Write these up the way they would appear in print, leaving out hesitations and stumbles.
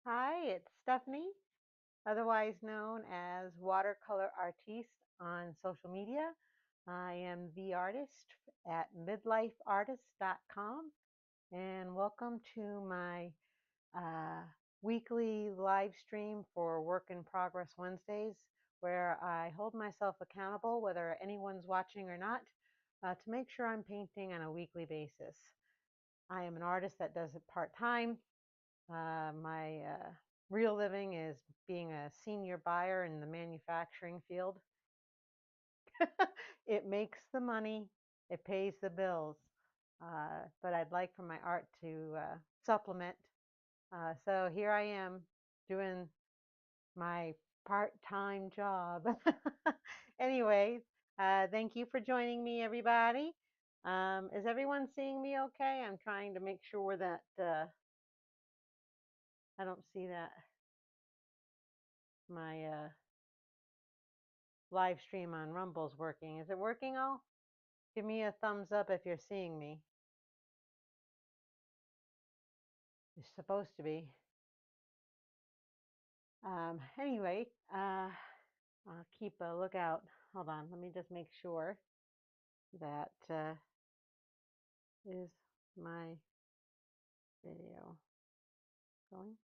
Hi, it's Stephanie, otherwise known as Watercolor Artiste on social media. I am the artist at midlifeartist.com, and welcome to my uh, weekly live stream for Work in Progress Wednesdays, where I hold myself accountable, whether anyone's watching or not, to make sure I'm painting on a weekly basis. I am an artist that does it part time. My real living is being a senior buyer in the manufacturing field. It makes the money, it pays the bills, but I'd like for my art to supplement. So here I am doing my part time job. Anyways, thank you for joining me, everybody. Is everyone seeing me okay? I'm trying to make sure that I don't see that my live stream on Rumble's working. Is it working all? Give me a thumbs up if you're seeing me. It's supposed to be. Anyway, I'll keep a lookout. Hold on, let me just make sure that is my video going.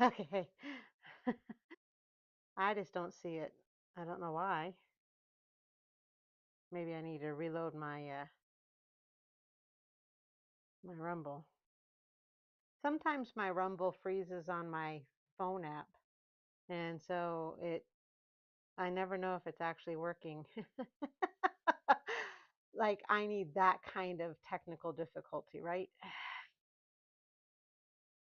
Okay. I just don't see it. I don't know why. Maybe I need to reload my Rumble. Sometimes my Rumble freezes on my phone app, and so I never know if it's actually working. Like I need that kind of technical difficulty, right?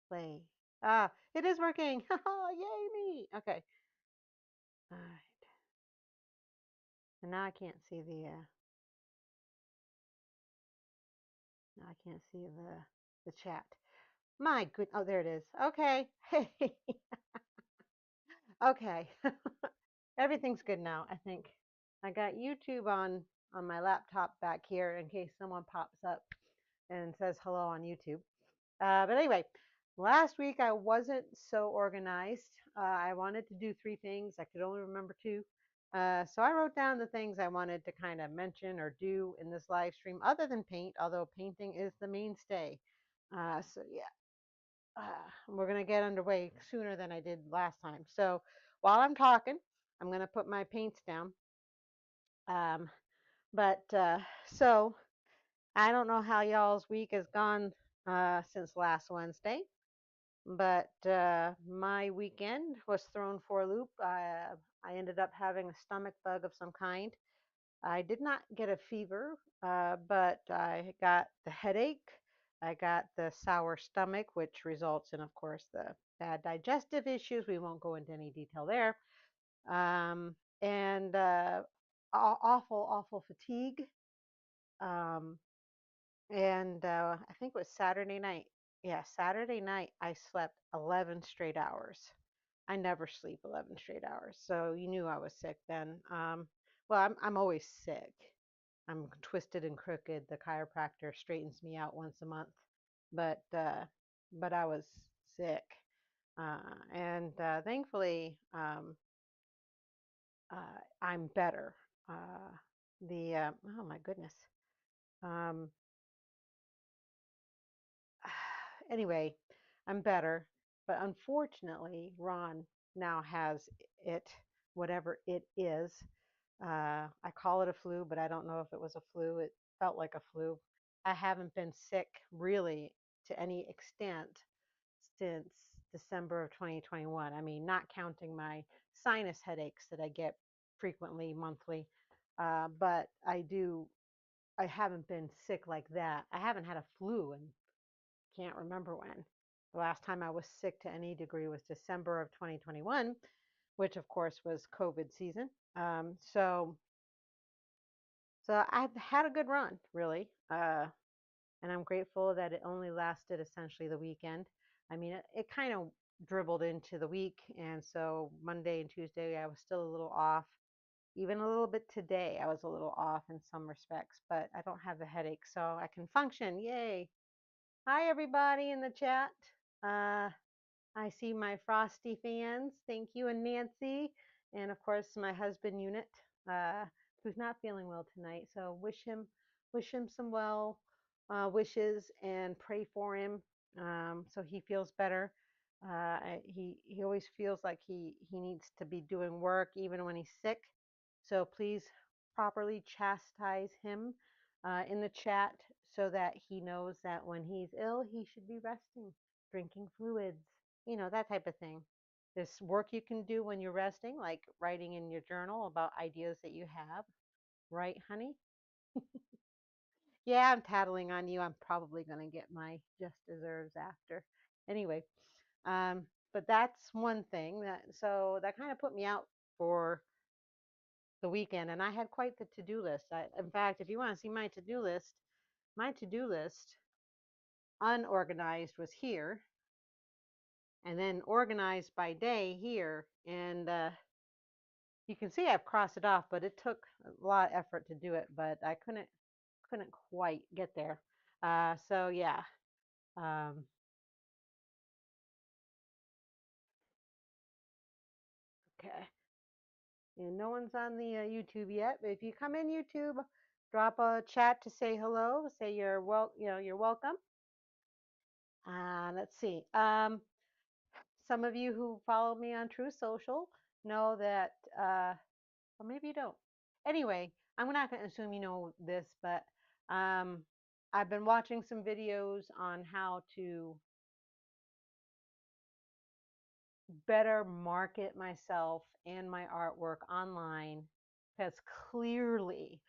Play. Ah, it is working. Yay me. Okay. All right. And now I can't see now I can't see the chat. My good. Oh, there it is. Okay. Hey. Okay. Everything's good now, I think. I got YouTube on my laptop back here in case someone pops up and says hello on YouTube. But anyway, last week I wasn't so organized. I wanted to do three things. I could only remember two. So I wrote down the things I wanted to kind of mention or do in this live stream, other than paint, although painting is the mainstay. So yeah, we're going to get underway sooner than I did last time. So while I'm talking, I'm going to put my paints down. Um, but so I don't know how y'all's week has gone since last Wednesday. But my weekend was thrown for a loop. I ended up having a stomach bug of some kind. I did not get a fever, but I got the headache. I got the sour stomach, which results in, of course, the bad digestive issues. We won't go into any detail there. And awful, awful fatigue. Um, and I think it was Saturday night. Yeah, Saturday night, I slept 11 straight hours. I never sleep 11 straight hours. So you knew I was sick then. Well, I'm always sick. I'm twisted and crooked. The chiropractor straightens me out once a month, but uh, but I was sick, and thankfully I'm better. Uh, The oh my goodness. Um, anyway, I'm better, but unfortunately, Ron now has it, whatever it is. I call it a flu, but I don't know if it was a flu. It felt like a flu. I haven't been sick really to any extent since December of 2021. I mean, not counting my sinus headaches that I get frequently, monthly. But I haven't been sick like that. I haven't had a flu and can't remember when. The last time I was sick to any degree was December of 2021, which of course was COVID season. So I've had a good run, really. And I'm grateful that it only lasted essentially the weekend. I mean, it kind of dribbled into the week, and so Monday and Tuesday I was still a little off. Even a little bit today, I was a little off in some respects, but I don't have the headache, so I can function. Yay! Hi, everybody in the chat. Uh, I see my Frosty fans. Thank you, and Nancy, and of course my husband Unit, uh, who's not feeling well tonight. So wish him some well wishes and pray for him so he feels better. He always feels like he needs to be doing work even when he's sick. So please properly chastise him in the chat so that he knows that when he's ill, he should be resting, drinking fluids, that type of thing. There's work you can do when you're resting, like writing in your journal about ideas that you have, right, honey? Yeah, I'm tattling on you. I'm probably going to get my just deserves after. Anyway, um, but that's one thing that kind of put me out for the weekend, and I had quite the to-do list. In fact, if you want to see my to-do list unorganized was here, and then organized by day here, and you can see I've crossed it off, but it took a lot of effort to do it, but I couldn't quite get there. So yeah. Um, okay. And no one's on the YouTube yet, but if you come in YouTube, drop a chat to say hello, say you're welcome. Let's see. Some of you who follow me on True Social know that, or maybe you don't. Anyway, I'm not going to assume you know this, but um, I've been watching some videos on how to better market myself and my artwork online because clearly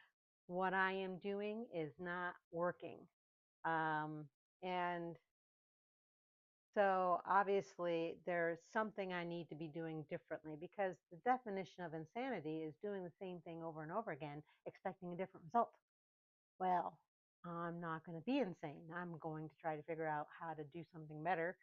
what I am doing is not working. Um, and so obviously there's something I need to be doing differently because the definition of insanity is doing the same thing over and over again, expecting a different result. Well, I'm not going to be insane. I'm going to try to figure out how to do something better.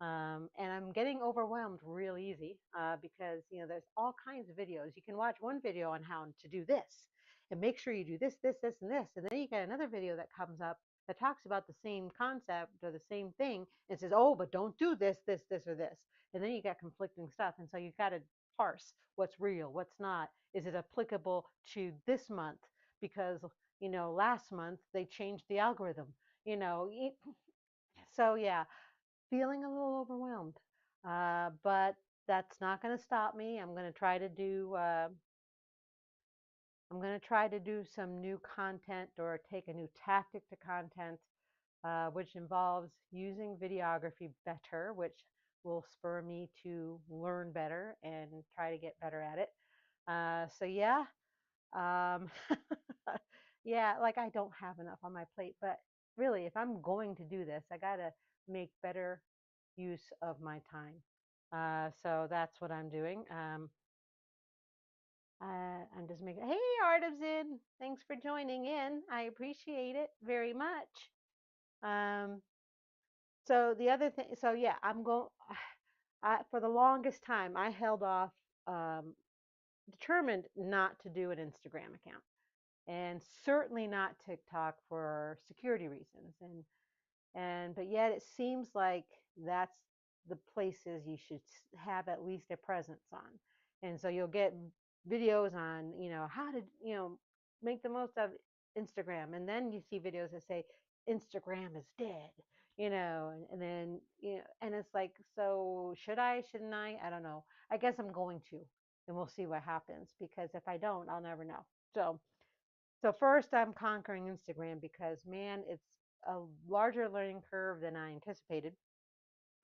And I'm getting overwhelmed real easy because there's all kinds of videos. You can watch one video on how to do this, and make sure you do this, this, this, and this, and then you get another video that comes up that talks about the same concept or the same thing and says, "Oh, but don't do this, this, this, or this." And then you got conflicting stuff, and so you've got to parse what's real, what's not. Is it applicable to this month? Because last month they changed the algorithm. You know, so yeah, feeling a little overwhelmed. But that's not going to stop me. I'm going to try to do some new content or take a new tactic to content, which involves using videography better, which will spur me to learn better and try to get better at it. So yeah, um, yeah, like I don't have enough on my plate, but really, if I'm going to do this, I gotta make better use of my time. So that's what I'm doing. I'm just making. Hey, Artisan, thanks for joining in. I appreciate it very much. Um, so the other thing, so yeah, I'm going. For the longest time, I held off, determined not to do an Instagram account, and certainly not TikTok for security reasons. And but yet it seems like that's the places you should have at least a presence on. And so you'll get videos on how to make the most of Instagram. And then you see videos that say Instagram is dead, and then and it's like, so should I, shouldn't I don't know. I guess I'm going to, and we'll see what happens, because if I don't, I'll never know. So first I'm conquering Instagram, because man, it's a larger learning curve than I anticipated.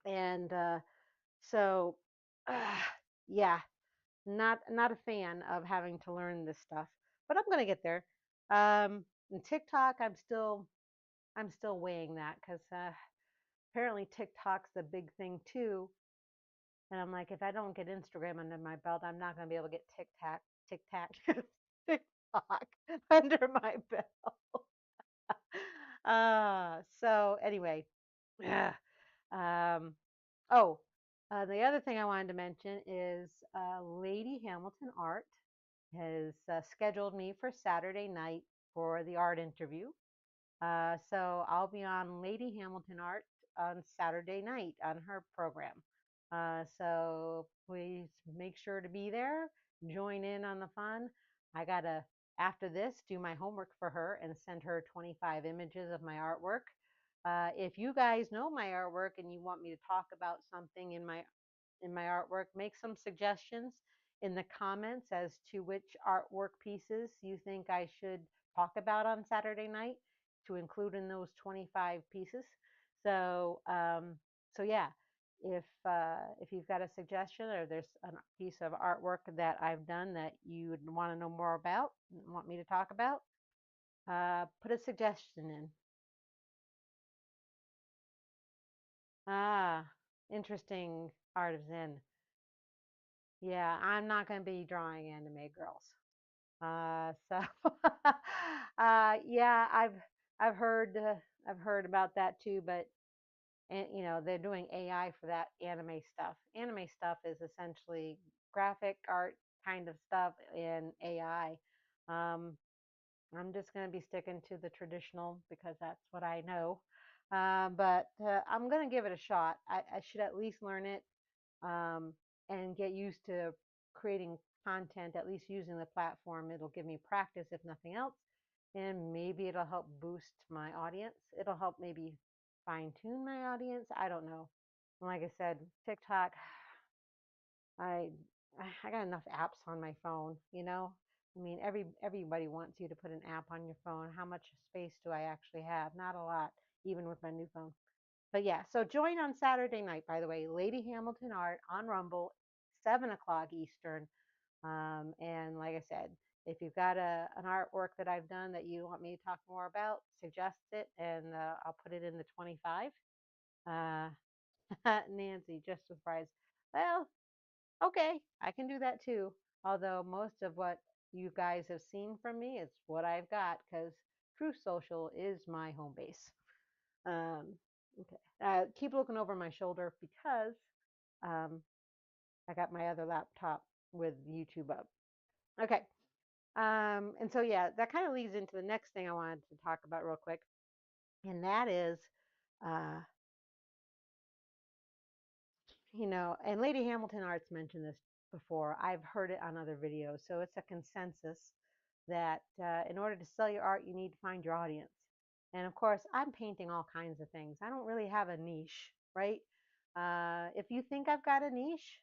And so uh, yeah, not a fan of having to learn this stuff, but I'm going to get there. And TikTok, I'm still weighing that, because apparently TikTok's the big thing too. And I'm like, if I don't get Instagram under my belt, I'm not going to be able to get TikTok, TikTok under my belt. So anyway, yeah. Um, oh, the other thing I wanted to mention is Lady Hamilton Art has scheduled me for Saturday night for the art interview. So I'll be on Lady Hamilton Art on Saturday night on her program. So please make sure to be there, join in on the fun. I gotta, after this, do my homework for her and send her 25 images of my artwork. If you guys know my artwork and you want me to talk about something in my artwork, make some suggestions in the comments as to which artwork pieces you think I should talk about on Saturday night to include in those 25 pieces. So, so yeah, if you've got a suggestion, or there's a piece of artwork that I've done that you would want to know more about, want me to talk about, put a suggestion in. Ah, interesting. Art of Zen. Yeah, I'm not going to be drawing anime girls. So yeah, I've heard about that too, but and they're doing AI for that anime stuff. Anime stuff is essentially graphic art kind of stuff in AI. Um, I'm just going to be sticking to the traditional, because that's what I know. But I'm going to give it a shot. I should at least learn it, um, and get used to creating content, at least using the platform. It'll give me practice, if nothing else, and maybe it'll help boost my audience. It'll help maybe fine tune my audience. I don't know. And like I said, TikTok, I I got enough apps on my phone, I mean, everybody wants you to put an app on your phone. How much space do I actually have? Not a lot, even with my new phone. But yeah, so join on Saturday night, by the way, Lady Hamilton Art on Rumble, 7 o'clock Eastern. And like I said, if you've got an artwork that I've done that you want me to talk more about, suggest it, and I'll put it in the 25. Uh, Nancy, just surprised. Well, okay, I can do that too. Although most of what you guys have seen from me is what I've got, because Truth Social is my home base. Um, okay. Keep looking over my shoulder, because um, I got my other laptop with YouTube up. Okay. And so, yeah, that kind of leads into the next thing I wanted to talk about real quick. And that is, uh, and Lady Hamilton Arts mentioned this before. I've heard it on other videos. So it's a consensus that in order to sell your art, you need to find your audience. And of course, I'm painting all kinds of things. I don't really have a niche, right? If you think I've got a niche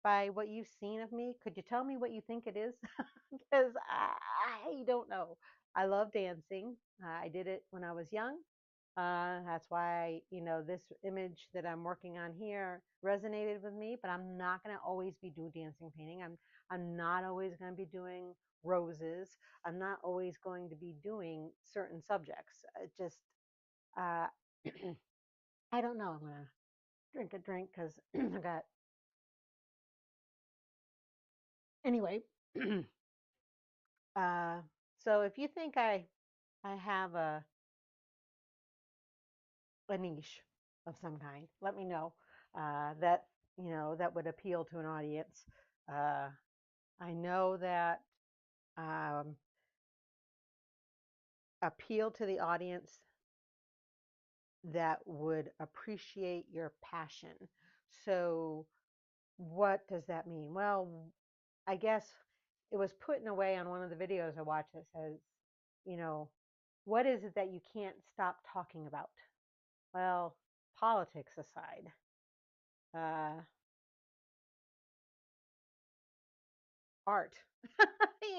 by what you've seen of me, could you tell me what you think it is? Because I don't know. I love dancing. I did it when I was young. That's why, this image that I'm working on here resonated with me, but I'm not going to always be doing dancing painting. I'm not always going to be doing roses. I'm not always going to be doing certain subjects. It just, uh, I don't know. I'm going to drink a drink, because I got, anyway. uh, so if you think I have a niche of some kind, let me know, that that would appeal to an audience. Uh, I know that, um, appeal to the audience that would appreciate your passion. So, what does that mean? Well, I guess it was put in a way on one of the videos I watched that says, you know, what is it that you can't stop talking about? Well, politics aside, uh, art,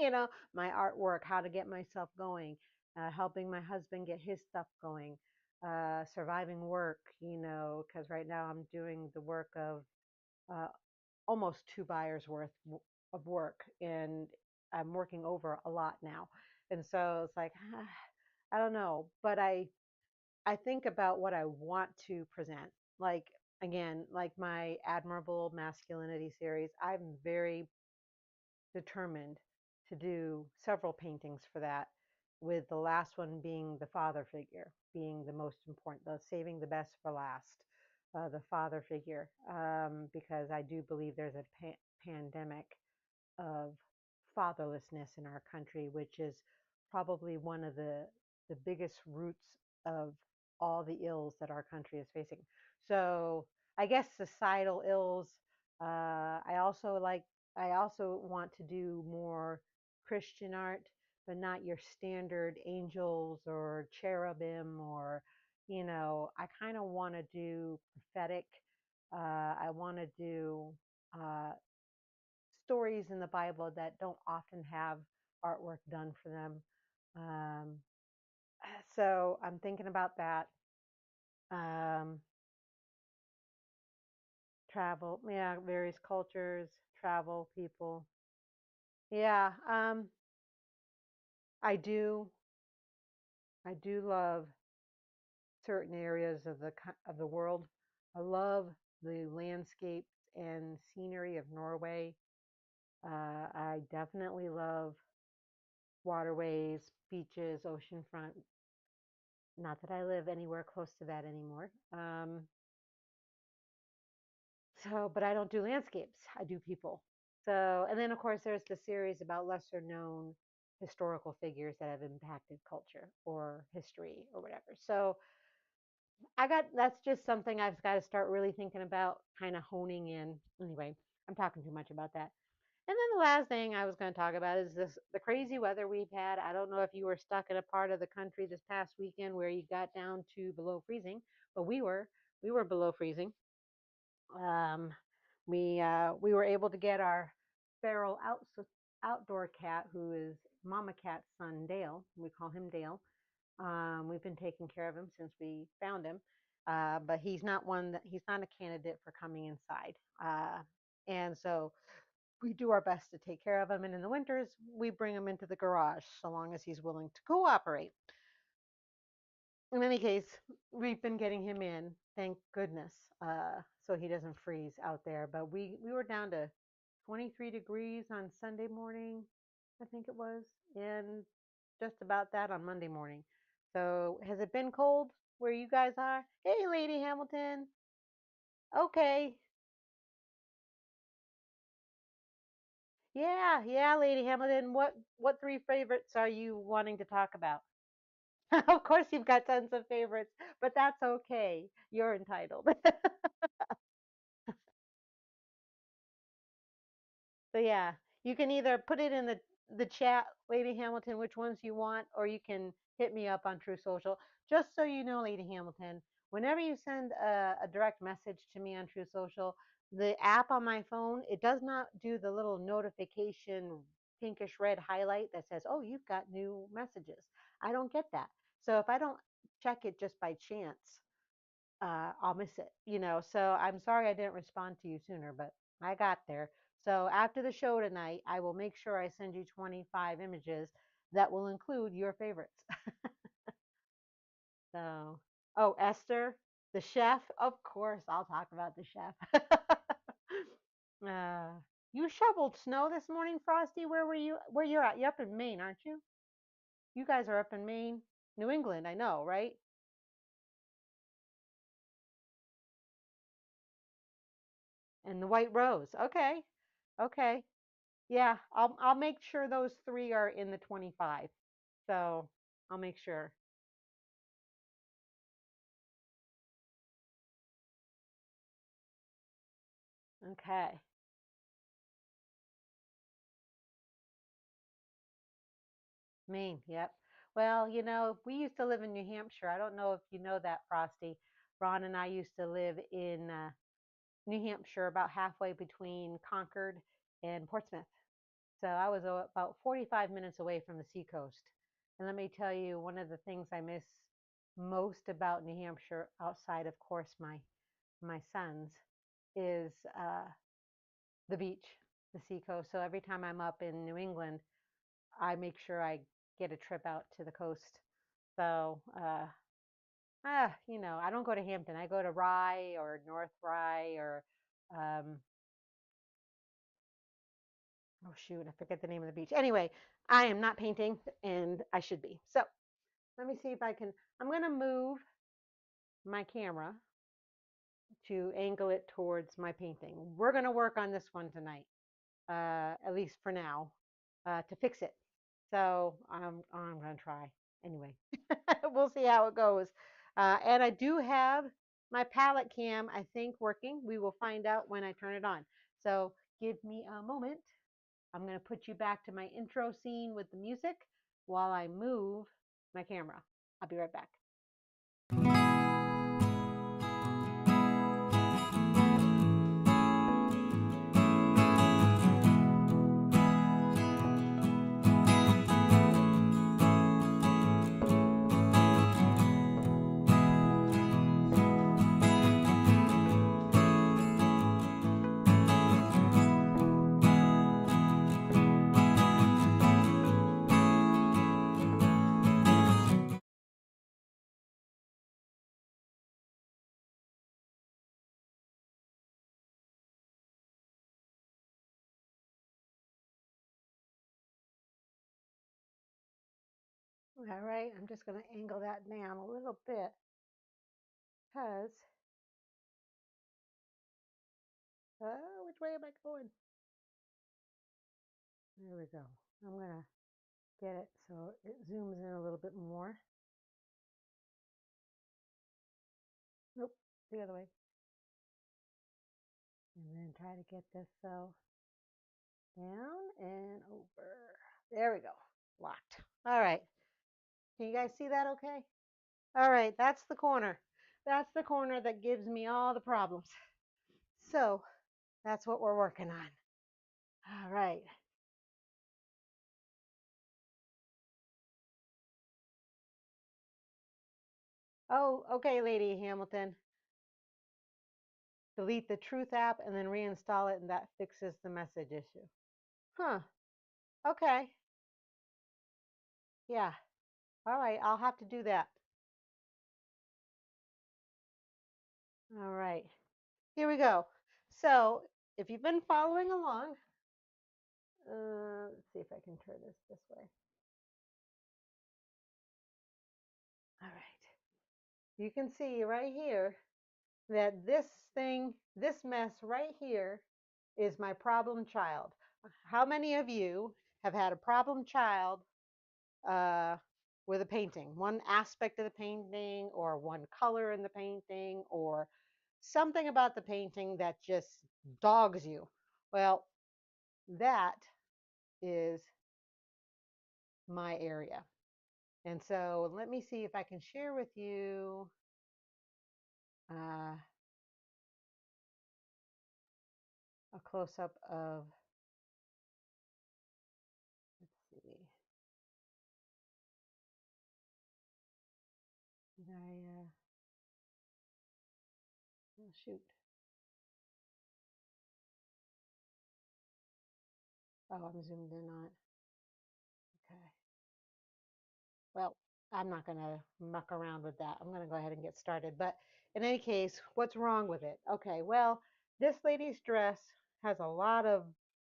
you know, my artwork, how to get myself going, helping my husband get his stuff going, surviving work, you know, because right now I'm doing the work of uh, almost 2 buyers worth of work, and I'm working over a lot now. And so it's like, I don't know, but I think about what I want to present. Like, again, like my Admirable Masculinity series, I'm very determined to do several paintings for that, with the last one being the father figure, being the most important, the saving the best for last, the father figure, because I do believe there's a pandemic of fatherlessness in our country, which is probably one of the biggest roots of all the ills that our country is facing. So I guess societal ills. I also like. I also want to do more Christian art, but not your standard angels or cherubim or, you know. I kind of want to do prophetic. I want to do uh, stories in the Bible that don't often have artwork done for them. Um, so I'm thinking about that. Um, Travel, yeah, various cultures, travel, people. Yeah, I do. I do love certain areas of the world. I love the landscapes and scenery of Norway. I definitely love waterways, beaches, oceanfront. Not that I live anywhere close to that anymore. But I don't do landscapes. I do people. So, and then of course there's the series about lesser known historical figures that have impacted culture or history or whatever. So that's just something I've got to start really thinking about, kind of honing in. Anyway, I'm talking too much about that. And then the last thing I was going to talk about is the crazy weather we've had. I don't know if you were stuck in a part of the country this past weekend where you got down to below freezing, but we were below freezing. Um, we were able to get our feral outdoor cat, who is Mama Cat's son Dale. We call him Dale. We've been taking care of him since we found him, but he's not a candidate for coming inside. And so we do our best to take care of him. And in the winters, we bring him into the garage so long as he's willing to cooperate. In any case, we've been getting him in, thank goodness, so he doesn't freeze out there. But we were down to 23 degrees on Sunday morning, I think it was, and just about that on Monday morning. So has it been cold where you guys are? Hey, Lady Hamilton. Okay. Yeah, yeah, Lady Hamilton. What three favorites are you wanting to talk about? Of course, you've got tons of favorites, but that's okay. You're entitled. So yeah, you can either put it in the chat, Lady Hamilton, which ones you want, or you can hit me up on True Social. Just so you know, Lady Hamilton, whenever you send a direct message to me on True Social, the app on my phone, it does not do the little notification pinkish red highlight that says, "Oh, you've got new messages." I don't get that. So if I don't check it just by chance, I'll miss it, you know. So I'm sorry I didn't respond to you sooner, but I got there. So after the show tonight, I will make sure I send you 25 images that will include your favorites. So, oh, Esther, the chef, of course, I'll talk about the chef. uh, you shoveled snow this morning, Frosty. Where were you? Where you're at? You're up in Maine, aren't you? You guys are up in Maine, New England, I know, right? And the White Rose. Okay, okay. Yeah, I'll make sure those three are in the 25. So I'll make sure. Okay. Maine, yep. Well, we used to live in New Hampshire. I don't know if you know that, Frosty. Ron and I used to live in New Hampshire, about halfway between Concord and Portsmouth. So I was about 45 minutes away from the seacoast. And let me tell you, one of the things I miss most about New Hampshire, outside, of course, my sons, is the beach, the seacoast. So every time I'm up in New England, I make sure I get a trip out to the coast. So, I don't go to Hampton. I go to Rye or North Rye or, um, oh shoot, I forget the name of the beach. Anyway, I am not painting, and I should be. So let me see if I can. I'm going to move my camera to angle it towards my painting. We're going to work on this one tonight, at least for now, to fix it. So I'm going to try anyway. We'll see how it goes. And I do have my palette cam, I think, working. We will find out when I turn it on. So give me a moment. I'm going to put you back to my intro scene with the music while I move my camera. I'll be right back. All right, I'm just going to angle that down a little bit because, which way am I going? There we go. I'm going to get it so it zooms in a little bit more. Nope, the other way. And then try to get this so down and over. There we go. Locked. All right. Can you guys see that okay? All right, that's the corner. That's the corner that gives me all the problems. So that's what we're working on. All right. Oh, okay, Lady Hamilton. Delete the Truth app and then reinstall it, and that fixes the message issue. Huh. Okay. Yeah. All right. I'll have to do that. All right. Here we go. So if you've been following along, let's see if I can turn this way. All right. You can see right here that this mess right here is my problem child. How many of you have had a problem child uh, with a painting? One aspect of the painting, or one color in the painting, or something about the painting that just dogs you? Well, that is my area. And so let me see if I can share with you uh, a close up of, let's see, did oh shoot. Oh, I'm zoomed in on it. Okay. Well, I'm not going to muck around with that. I'm going to go ahead and get started. But in any case, what's wrong with it? Okay, well, this lady's dress has a lot of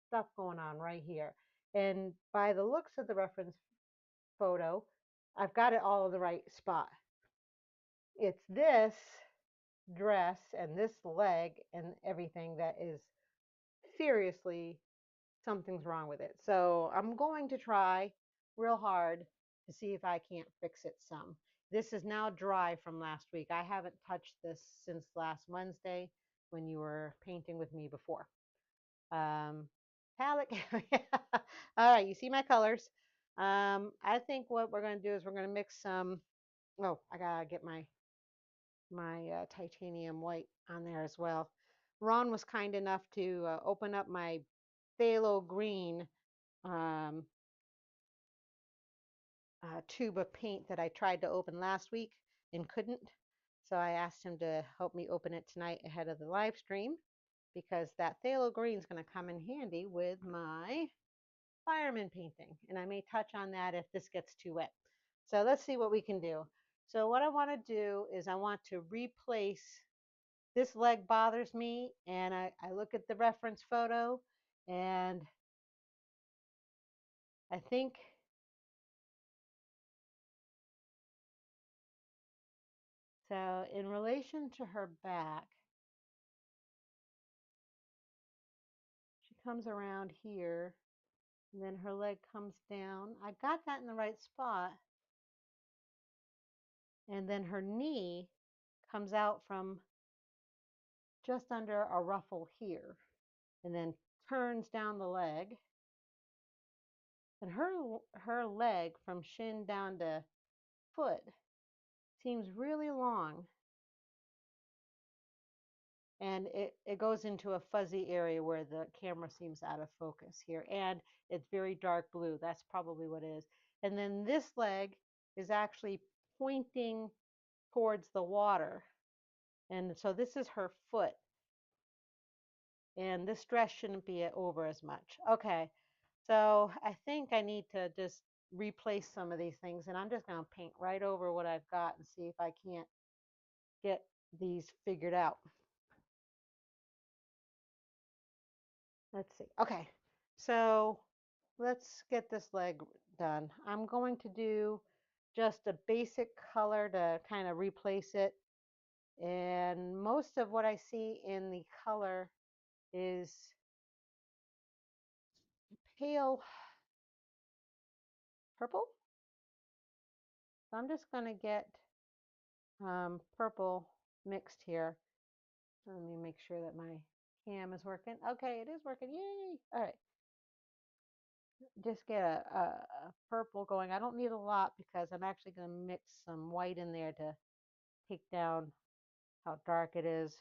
stuff going on right here. And by the looks of the reference photo, I've got it all in the right spot. It's this dress and this leg and everything that is seriously, something's wrong with it. So I'm going to try real hard to see if I can't fix it some. This is now dry from last week. I haven't touched this since last Wednesday when you were painting with me before. Palette. All right, you see my colors. I think what we're going to do is we're going to mix some. Oh, I gotta get my titanium white on there as well. Ron was kind enough to open up my phthalo green um, tube of paint that I tried to open last week and couldn't. So I asked him to help me open it tonight ahead of the live stream because that phthalo green is going to come in handy with my fireman painting. And I may touch on that if this gets too wet. So let's see what we can do. So what I want to do is I want to replace, this leg bothers me, and I look at the reference photo, and I think, so in relation to her back, she comes around here, and then her leg comes down. I got that in the right spot. And then her knee comes out from just under a ruffle here, and then turns down the leg. And her leg from shin down to foot seems really long. And it goes into a fuzzy area where the camera seems out of focus here. And it's very dark blue. That's probably what it is. And then this leg is actually pointing towards the water. And so this is her foot. And this dress shouldn't be over as much. Okay, so I think I need to just replace some of these things. And I'm just going to paint right over what I've got and see if I can't get these figured out. Let's see. Okay, so let's get this leg done. I'm going to do just a basic color to kind of replace it. And most of what I see in the color is pale purple. So I'm just going to get purple mixed here. Let me make sure that my cam is working. Okay, it is working. Yay! All right. Just get a purple going. I don't need a lot because I'm actually going to mix some white in there to take down how dark it is.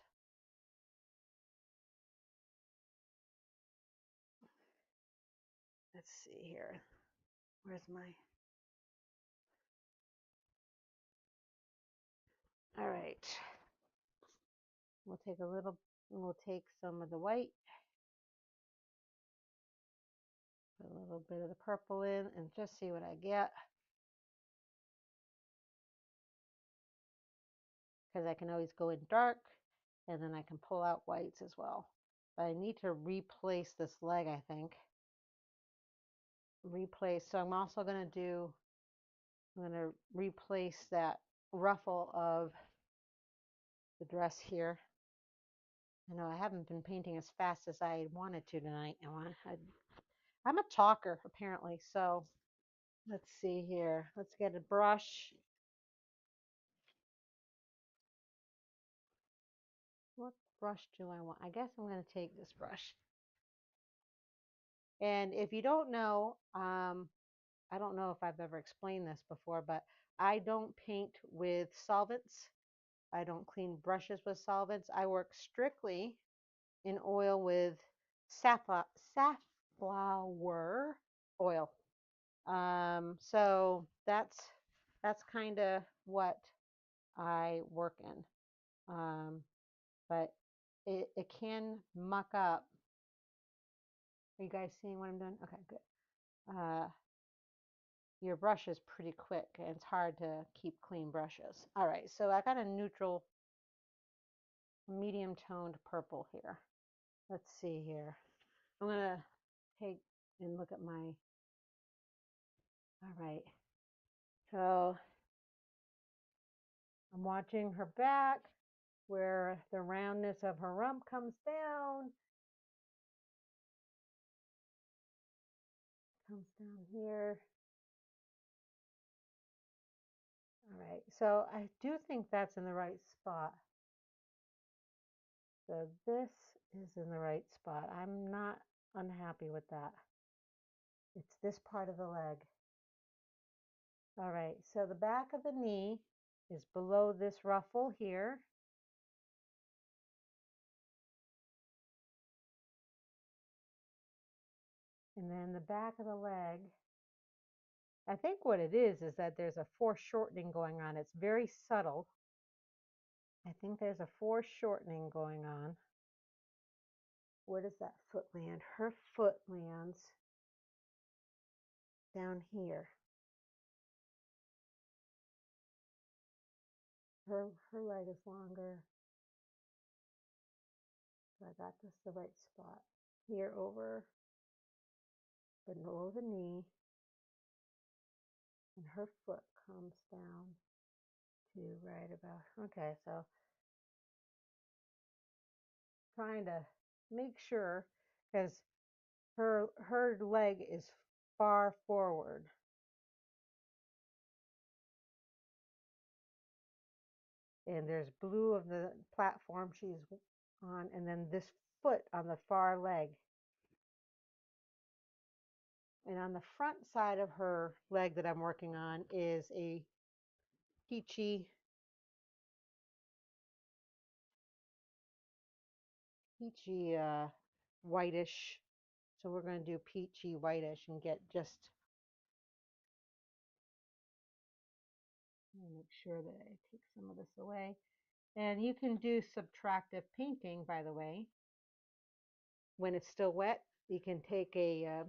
Let's see here. Where's my... All right. We'll take a little, we'll take some of the white, put a little bit of the purple in, and just see what I get. Because I can always go in dark, and then I can pull out whites as well. But I need to replace this leg, I think. Replace, so I'm also going to do, I'm going to replace that ruffle of the dress here. I know I haven't been painting as fast as I wanted to tonight. I'm a talker, apparently, so let's see here. Let's get a brush. What brush do I want? I guess I'm going to take this brush. And if you don't know, I don't know if I've ever explained this before, but I don't paint with solvents. I don't clean brushes with solvents. I work strictly in oil with safflower oil. So that's kind of what I work in. But it can muck up. Are you guys seeing what I'm doing? Okay, good. Your brush is pretty quick, and it's hard to keep clean brushes. All right, so I got a neutral, medium toned purple here. Let's see here. I'm gonna take and look at my, all right. So I'm watching her back where the roundness of her rump comes down. Comes down here. All right, so I do think that's in the right spot. So this is in the right spot. I'm not unhappy with that. It's this part of the leg. All right, so the back of the knee is below this ruffle here. And then the back of the leg, I think what it is that there's a foreshortening going on. It's very subtle. I think there's a foreshortening going on. Where does that foot land? Her foot lands down here. Her leg is longer. So I got this the right spot. Here over below the knee. And her foot comes down to right about, okay, so trying to make sure, because her leg is far forward. And there's blue of the platform she's on, and then this foot on the far leg. And on the front side of her leg that I'm working on is a peachy whitish. So we're going to do peachy whitish and get just, make sure that I take some of this away. And you can do subtractive painting, by the way. When it's still wet, you can take a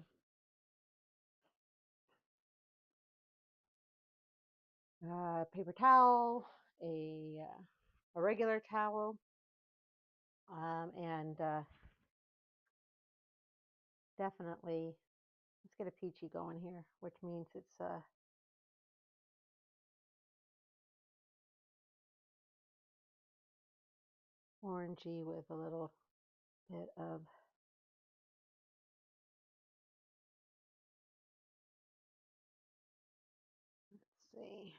paper towel, a regular towel, and definitely let's get a peachy going here, which means it's orangey with a little bit of, let's see,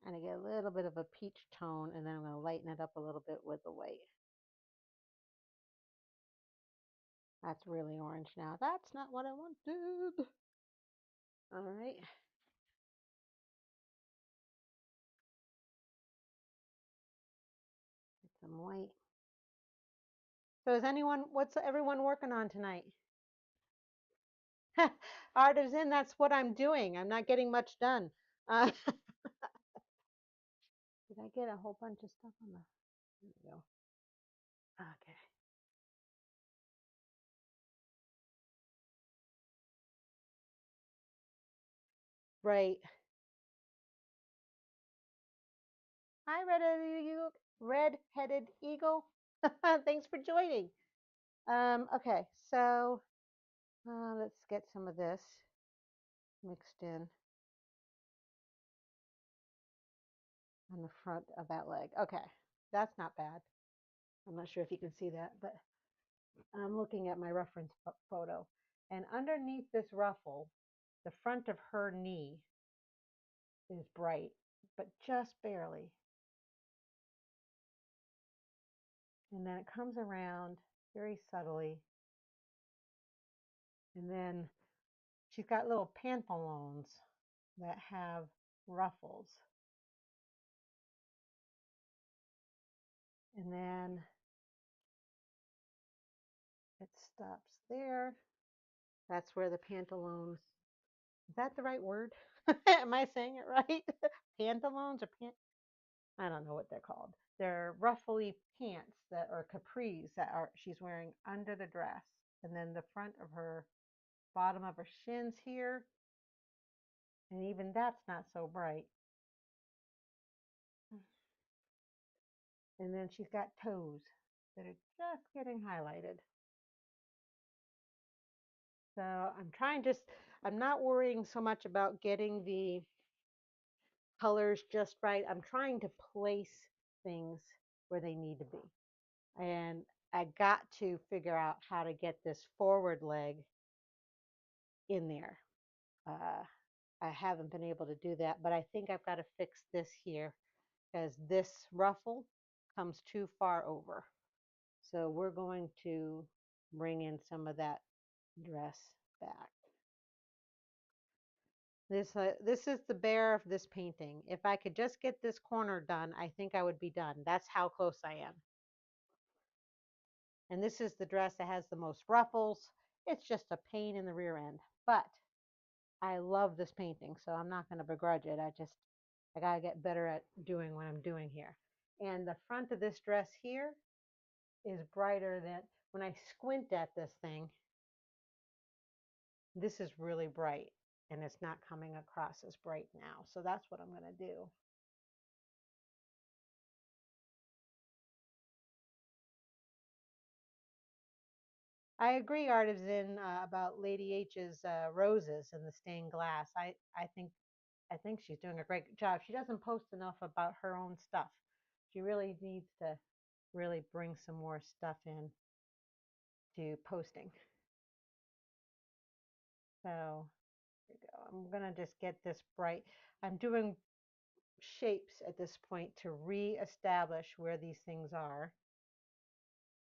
and I get a little bit of a peach tone, and then I'm going to lighten it up a little bit with the white. That's really orange now. That's not what I wanted. All right. Get some white. So what's everyone working on tonight? Art is in, that's what I'm doing. I'm not getting much done. Did I get a whole bunch of stuff on the, there we go. Okay. Right. Hi, red-headed eagle. Thanks for joining. Okay, so let's get some of this mixed in on the front of that leg. Okay, that's not bad. I'm not sure if you can see that, but I'm looking at my reference photo. And underneath this ruffle, the front of her knee is bright, but just barely. And then it comes around very subtly. And then she's got little pantaloons that have ruffles. And then it stops there. That's where the pantaloons, is that the right word? Am I saying it right? Pantaloons or I don't know what they're called. They're ruffly pants that are capris that are she's wearing under the dress. And then the front of her bottom of her shins here. And even that's not so bright. And then she's got toes that are just getting highlighted. So I'm not worrying so much about getting the colors just right. I'm trying to place things where they need to be. And I got to figure out how to get this forward leg in there. I haven't been able to do that, but I think I've got to fix this here because this ruffle comes too far over. So we're going to bring in some of that dress back. This is the bear of this painting. If I could just get this corner done, I think I would be done. That's how close I am. And this is the dress that has the most ruffles. It's just a pain in the rear end. But I love this painting, so I'm not going to begrudge it. I got to get better at doing what I'm doing here. And the front of this dress here is brighter than, when I squint at this thing, this is really bright and it's not coming across as bright now. So that's what I'm going to do. I agree, Artisan, about Lady H's roses and the stained glass. I think she's doing a great job. She doesn't post enough about her own stuff. She really needs to really bring some more stuff in to posting. So here we go. I'm gonna just get this bright. I'm doing shapes at this point to re-establish where these things are.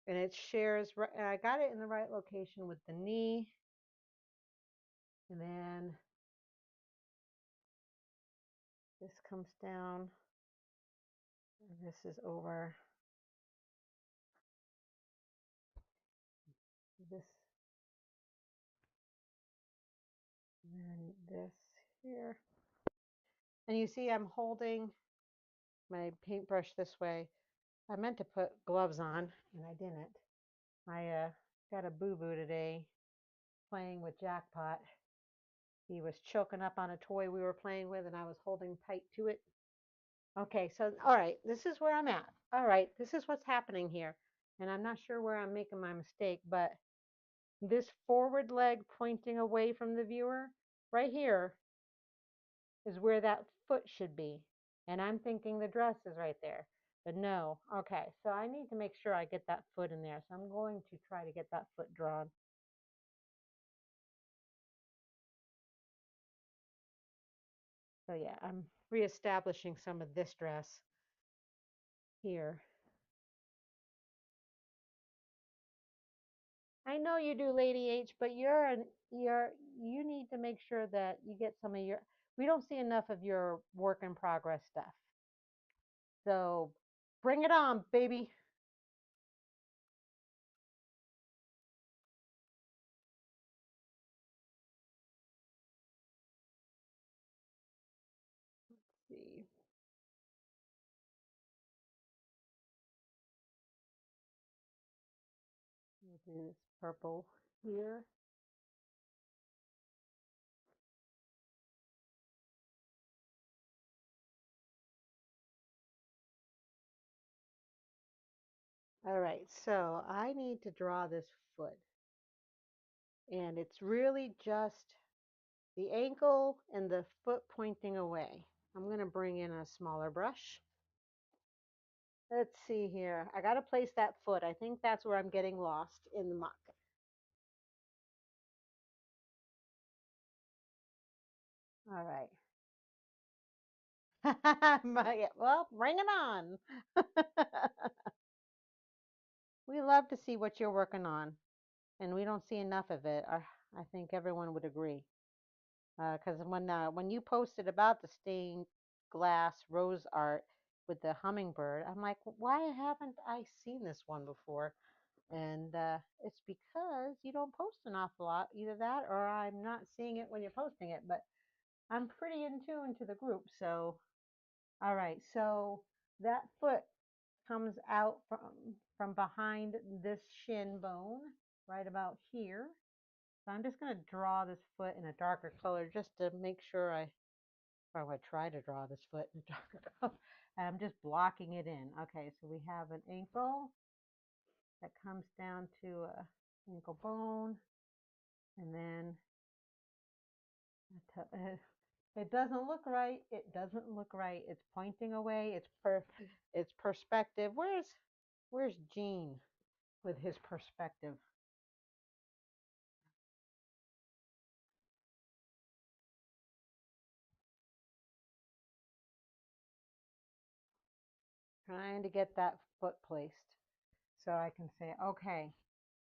And it shares, I got it in the right location with the knee. And then this comes down. And this is over this. And then this here. And you see I'm holding my paintbrush this way. I meant to put gloves on, and I didn't. I got a boo-boo today playing with Jackpot. He was choking up on a toy we were playing with, and I was holding tight to it. Okay, so, all right, this is where I'm at. All right, this is what's happening here. And I'm not sure where I'm making my mistake, but this forward leg pointing away from the viewer, right here, is where that foot should be. And I'm thinking the dress is right there. But no. Okay, so I need to make sure I get that foot in there. So I'm going to try to get that foot drawn. So yeah, I'm reestablishing some of this dress here. I know you do, Lady H, but you need to make sure that you get some of your, we don't see enough of your work in progress stuff. So bring it on, baby. Let's see. We'll do this purple here. All right, so I need to draw this foot. And it's really just the ankle and the foot pointing away. I'm going to bring in a smaller brush. Let's see here. I got to place that foot. I think that's where I'm getting lost in the muck. All right. Well, bring it on. We love to see what you're working on, and we don't see enough of it. I think everyone would agree. Because when you posted about the stained glass rose art with the hummingbird, I'm like, why haven't I seen this one before? And it's because you don't post an awful lot. Either that, or I'm not seeing it when you're posting it. But I'm pretty in tune to the group, so all right. So that foot comes out from behind this shin bone, right about here. So I'm just going to draw this foot in a darker color just to make sure or I would try to draw this foot in a darker color. I'm just blocking it in. Okay, so we have an ankle that comes down to a ankle bone, and then it doesn't look right. It doesn't look right. It's pointing away. It's perspective. Where's Gene with his perspective? Trying to get that foot placed so I can say, okay,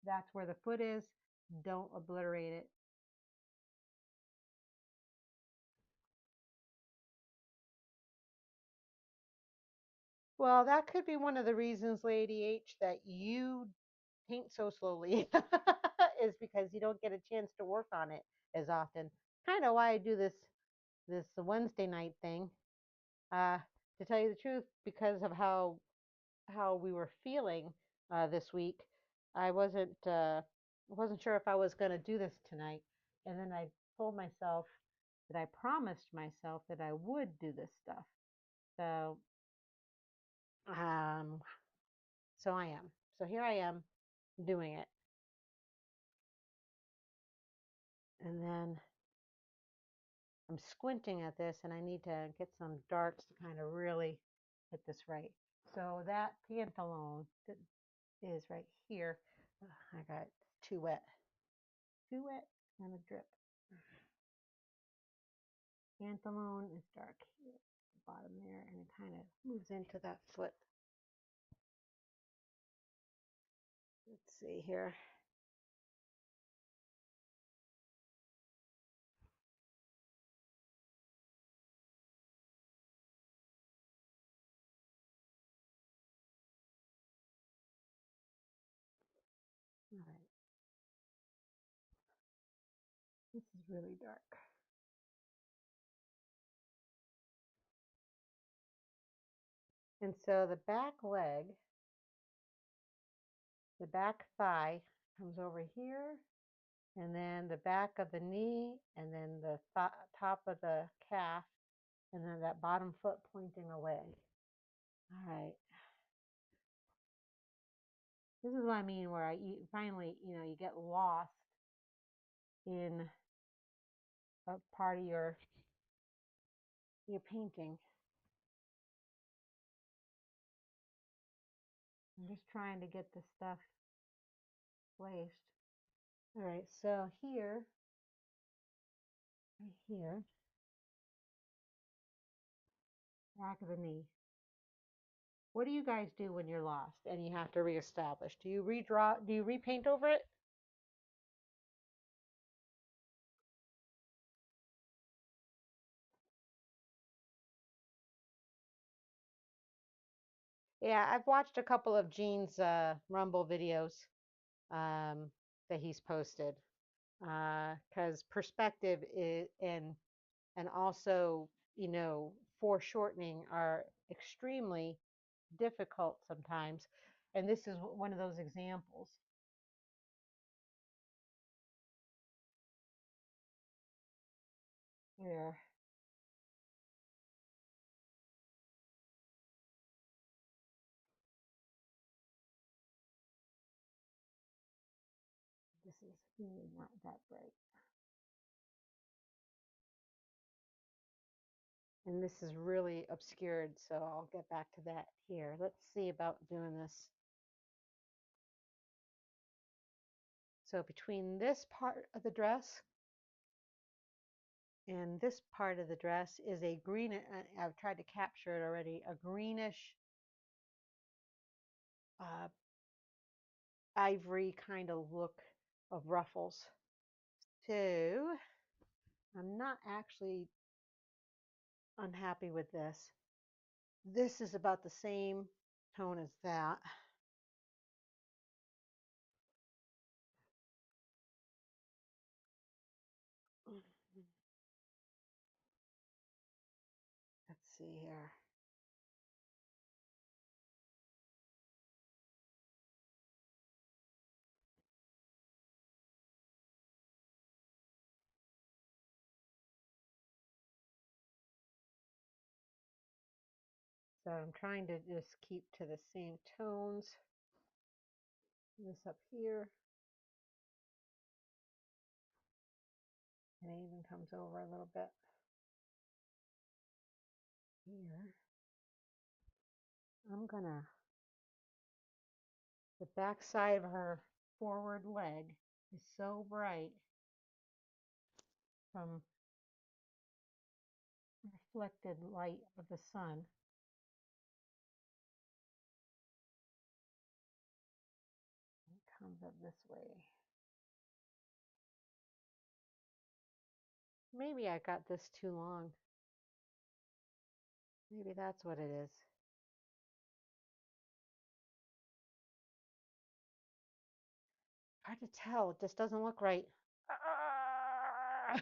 that's where the foot is. Don't obliterate it. Well, that could be one of the reasons, Lady H, that you paint so slowly is because you don't get a chance to work on it as often. Kind of why I do this Wednesday night thing. Uh, to tell you the truth, because of how we were feeling this week, I wasn't sure if I was going to do this tonight, and then I told myself that I promised myself that I would do this stuff. So um, so I am. So here I am doing it, and then I'm squinting at this, and I need to get some darks to kind of really hit this right. So that pantaloon is right here. I got too wet, and a drip. Pantaloon is dark here, bottom there, and it kind of moves into that foot. Let's see here. All right, this is really dark. And so the back leg, the back thigh comes over here, and then the back of the knee, and then the top of the calf, and then that bottom foot pointing away. All right. This is what I mean where you finally, you get lost in a part of your painting. I'm just trying to get this stuff placed. All right, so here, right here, back of the knee. What do you guys do when you're lost and you have to reestablish? Do you redraw? Do you repaint over it? Yeah, I've watched a couple of Gene's Rumble videos that he's posted because perspective is and also foreshortening are extremely difficult sometimes, and this is one of those examples. Yeah, this is really not that bright. And this is really obscured, so I'll get back to that here. Let's see about doing this. So between this part of the dress and this part of the dress is a green, I've tried to capture it already, a greenish uh, ivory kind of look of ruffles. So I'm not actually unhappy with this. This is about the same tone as that. Let's see here. So I'm trying to just keep to the same tones. This up here, and it even comes over a little bit here. I'm gonna, the back side of her forward leg is so bright from reflected light of the sun. It comes up this way. Maybe I got this too long. Maybe that's what it is. Hard to tell. It just doesn't look right. Ah!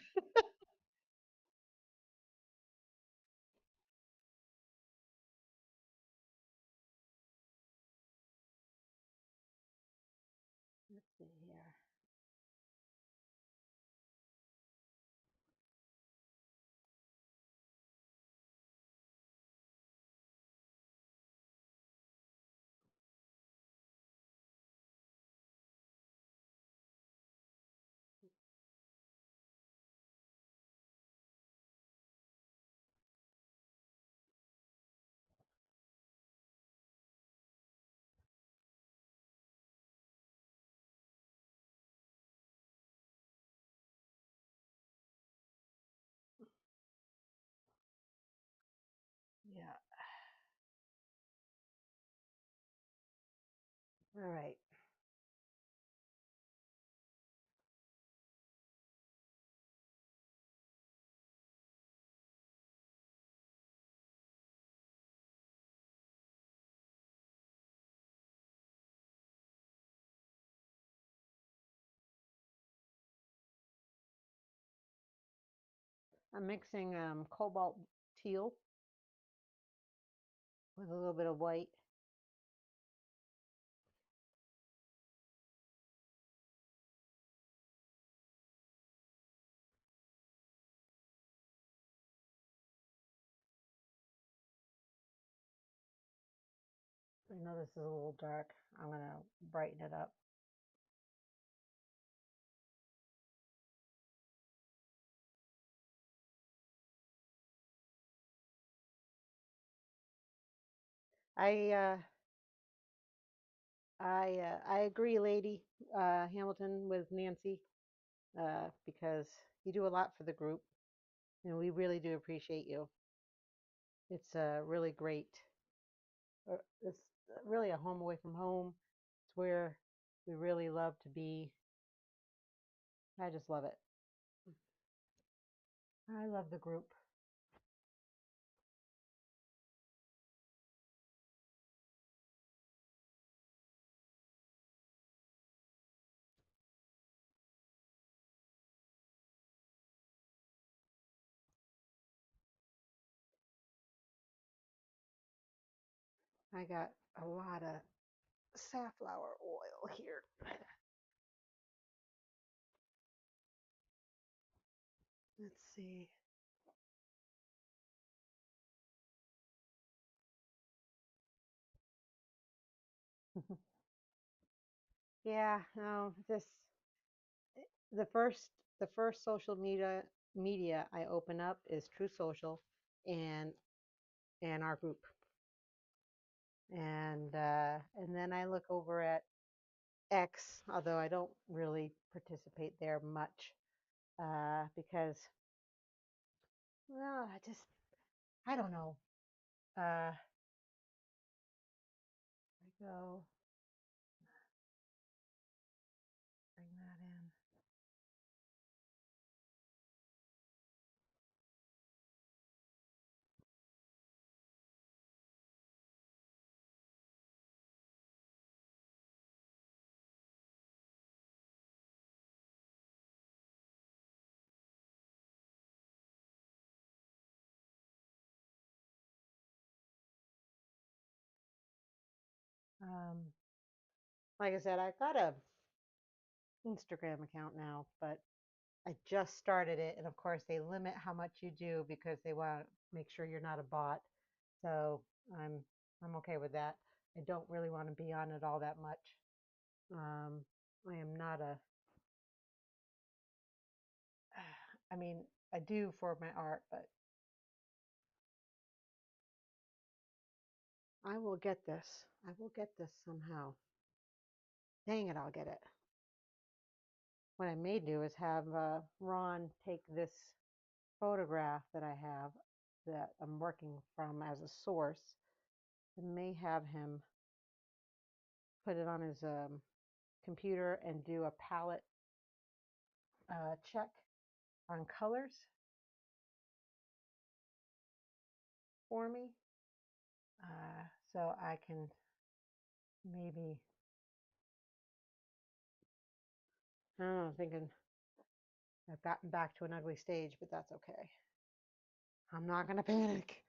Let's see here. Yeah. All right. I'm mixing cobalt teal with a little bit of white. I know this is a little dark. I'm going to brighten it up. I uh, I agree, Lady Hamilton, with Nancy because you do a lot for the group, and we really do appreciate you. It's really great. It's really a home away from home. It's where we really love to be. I just love it. I love the group. I got a lot of safflower oil here. Let's see. Yeah, no, this the first the first social media I open up is True Social and our group. And then I look over at X, although I don't really participate there much because well, I don't know. I go bring that in. Like I said, I've got a Instagram account now, but I just started it, and of course they limit how much you do because they want to make sure you're not a bot. So I'm I'm okay with that. I don't really want to be on it all that much. Um, I am not a. I mean, I do for my art, but I will get this. I will get this somehow. Dang it, I'll get it. What I may do is have Ron take this photograph that I have that I'm working from as a source and may have him put it on his computer and do a palette check on colors for me, so I can maybe, I don't know, thinking I've gotten back to an ugly stage, but that's okay. I'm not going to panic.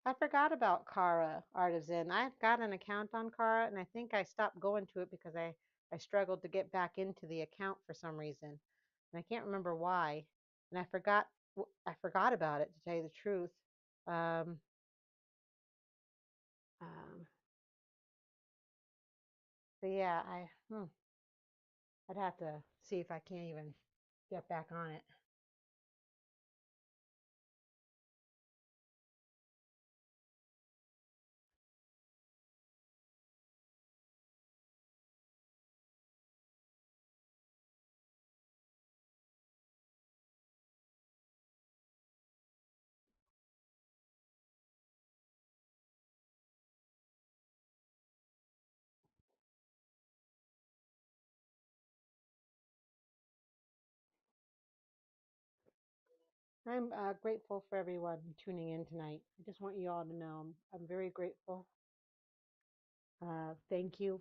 I forgot about Kara Artisan. I've got an account on Kara, and I think I stopped going to it because I struggled to get back into the account for some reason, and I can't remember why. And I forgot about it, to tell you the truth. Um, um, but yeah, I'd have to see if I can't even get back on it. I'm grateful for everyone tuning in tonight. I just want you all to know I'm very grateful. Thank you.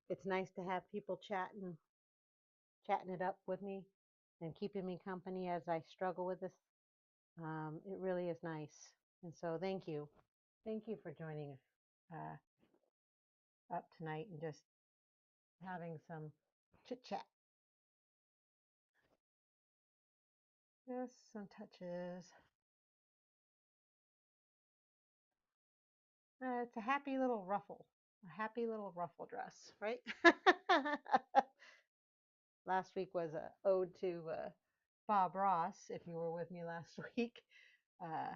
It's nice to have people chatting it up with me and keeping me company as I struggle with this. It really is nice. And so thank you. Thank you for joining uh, up tonight and just having some chit chat. Just some touches. It's a happy little ruffle dress, right? Last week was a ode to Bob Ross, if you were with me last week, uh,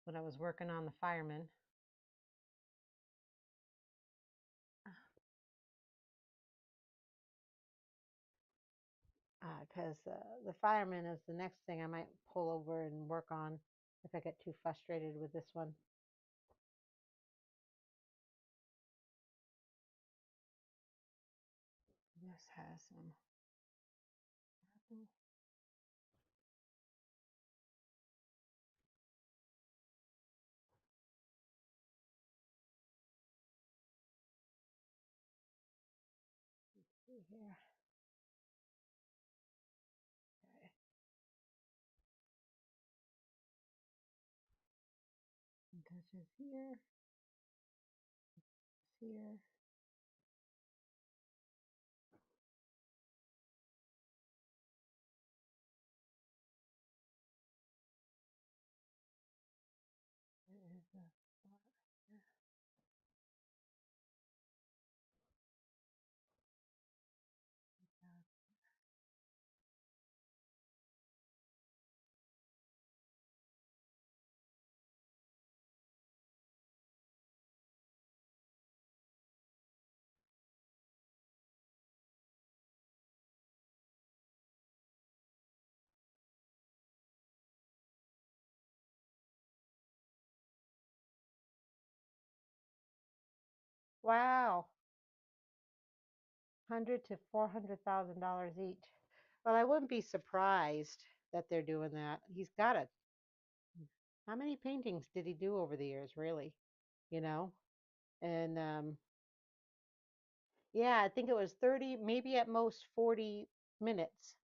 when I was working on the firemen. Because the fireman is the next thing I might pull over and work on if I get too frustrated with this one. This has some. See here. Okay. Some touches here. Here. There is a spot here. Wow, $100 to $400,000 each. Well, I wouldn't be surprised that they're doing that. He's got a. How many paintings did he do over the years, really? You know, and yeah, I think it was 30, maybe at most 40 minutes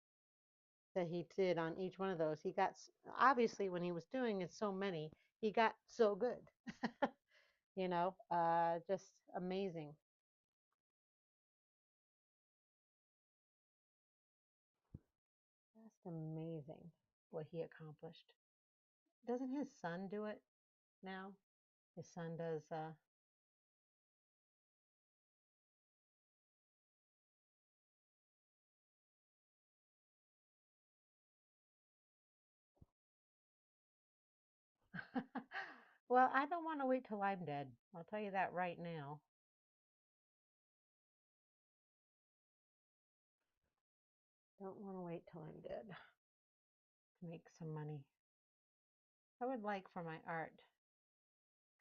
that he did on each one of those. He got, obviously, when he was doing it so many, he got so good. Just amazing. Just amazing what he accomplished. Doesn't his son do it now? His son does. Well, I don't want to wait till I'm dead. I'll tell you that right now. Don't want to wait till I'm dead to make some money. I would like for my art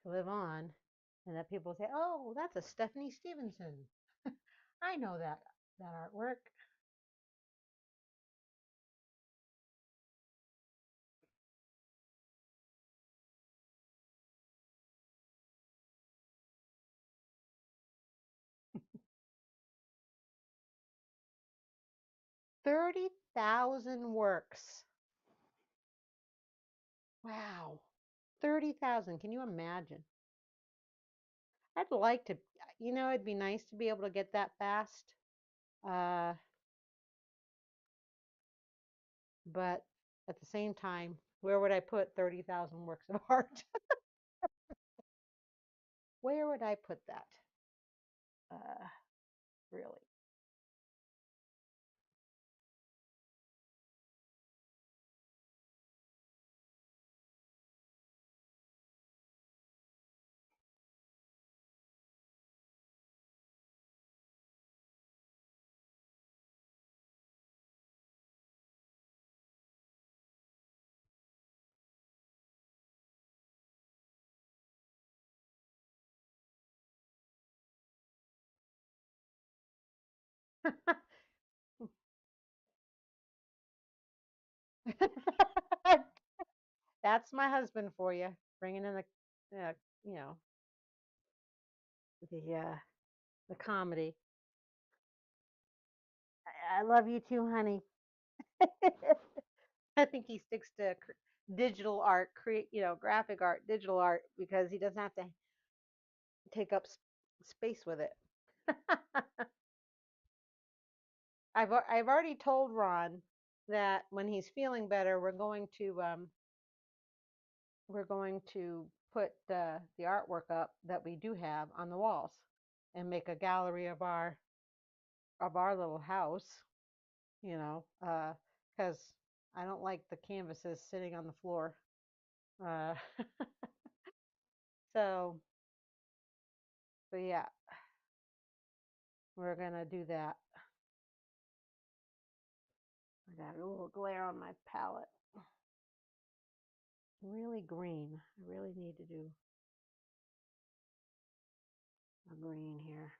to live on and that people say, "Oh, that's a Stephanie Stevenson." I know that artwork. 30,000 works. Wow. 30,000. Can you imagine? I'd like to, it'd be nice to be able to get that fast. Uh, but at the same time, where would I put 30,000 works of art? Where would I put that? Really? That's my husband for you, bringing in uh, you know, the comedy. I love you too, honey. I think he sticks to digital art, graphic art, digital art, because he doesn't have to take up space with it. I've already told Ron that when he's feeling better, we're going to put the artwork up that we do have on the walls and make a gallery of our little house, you know, because I don't like the canvases sitting on the floor. Uh, so, so yeah, we're gonna do that. I got a little glare on my palette. Really green. I really need to do a green here,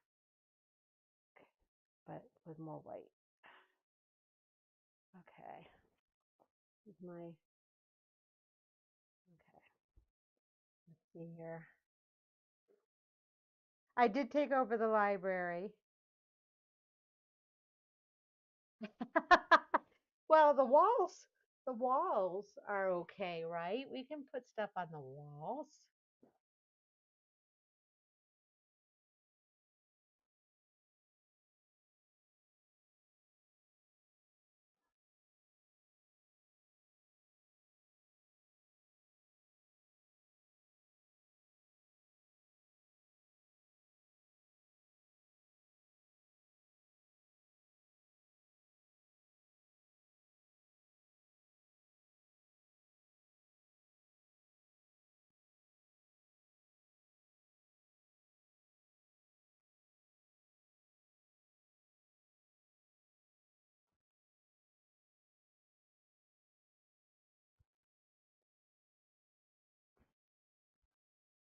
but with more white. Okay. Here's my, okay, let's see here. I did take over the library. Well, the walls are okay, right? We can put stuff on the walls.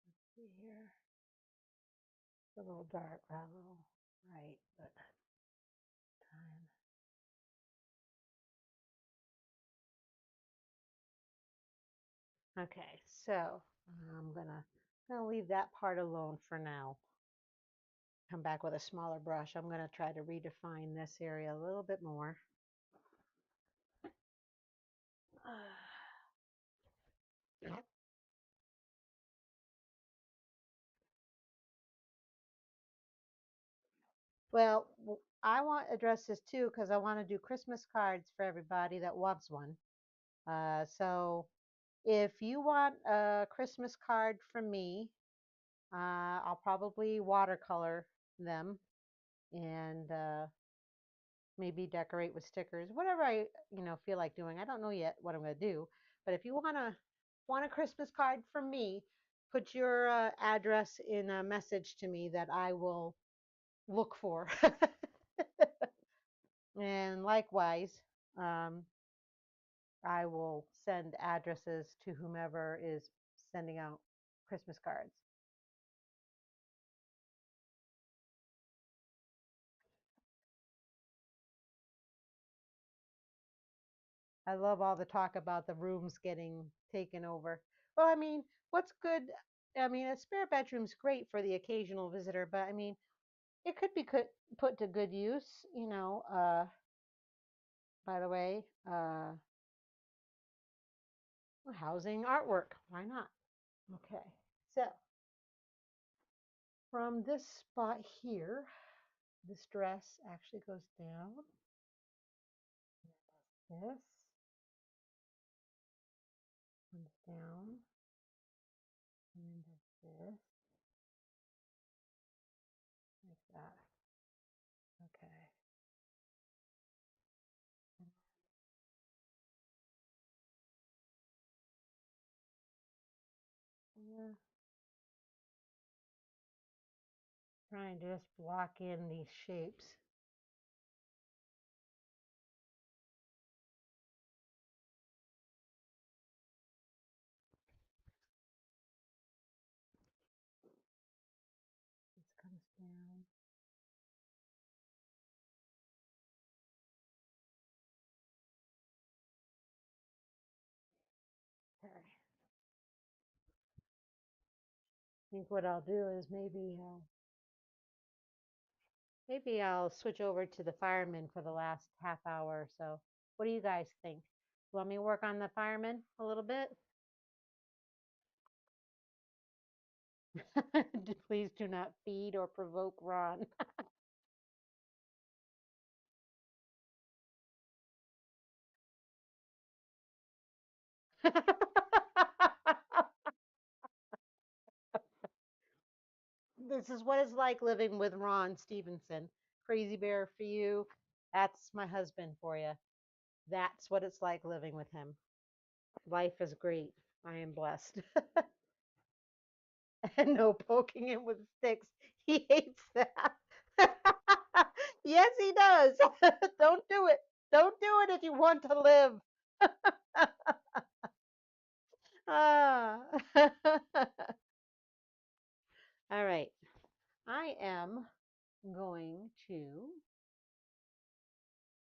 Let's see here. It's a little dark, a little right, but time. Okay, so I'm gonna leave that part alone for now. Come back with a smaller brush. I'm gonna try to redefine this area a little bit more. Well, I want to address this too because I want to do Christmas cards for everybody that wants one. So if you want a Christmas card from me, I'll probably watercolor them and maybe decorate with stickers, whatever I feel like doing. I don't know yet what I'm going to do, but if you want a Christmas card from me, put your address in a message to me that I will look for. And likewise, um, I will send addresses to whomever is sending out Christmas cards. I love all the talk about the rooms getting taken over. Well, I mean, what's good? I mean, a spare bedroom's great for the occasional visitor, but I mean, it could be put to good use. by the way. Housing artwork. Why not? Okay. So from this spot here, this dress actually goes down. This comes down. And then does this. Like that. Okay. Yeah. Trying to just block in these shapes. This comes down. Okay. I think what I'll do is maybe I'll switch over to the fireman for the last half hour or so. What do you guys think? You want me to work on the fireman a little bit? Please do not feed or provoke Ron. This is what it's like living with Ron Stevenson. Crazy bear for you. That's my husband for you. That's what it's like living with him. Life is great. I am blessed. And no poking him with sticks. He hates that. Yes, he does. Don't do it. Don't do it if you want to live. Ah. All right. I am going to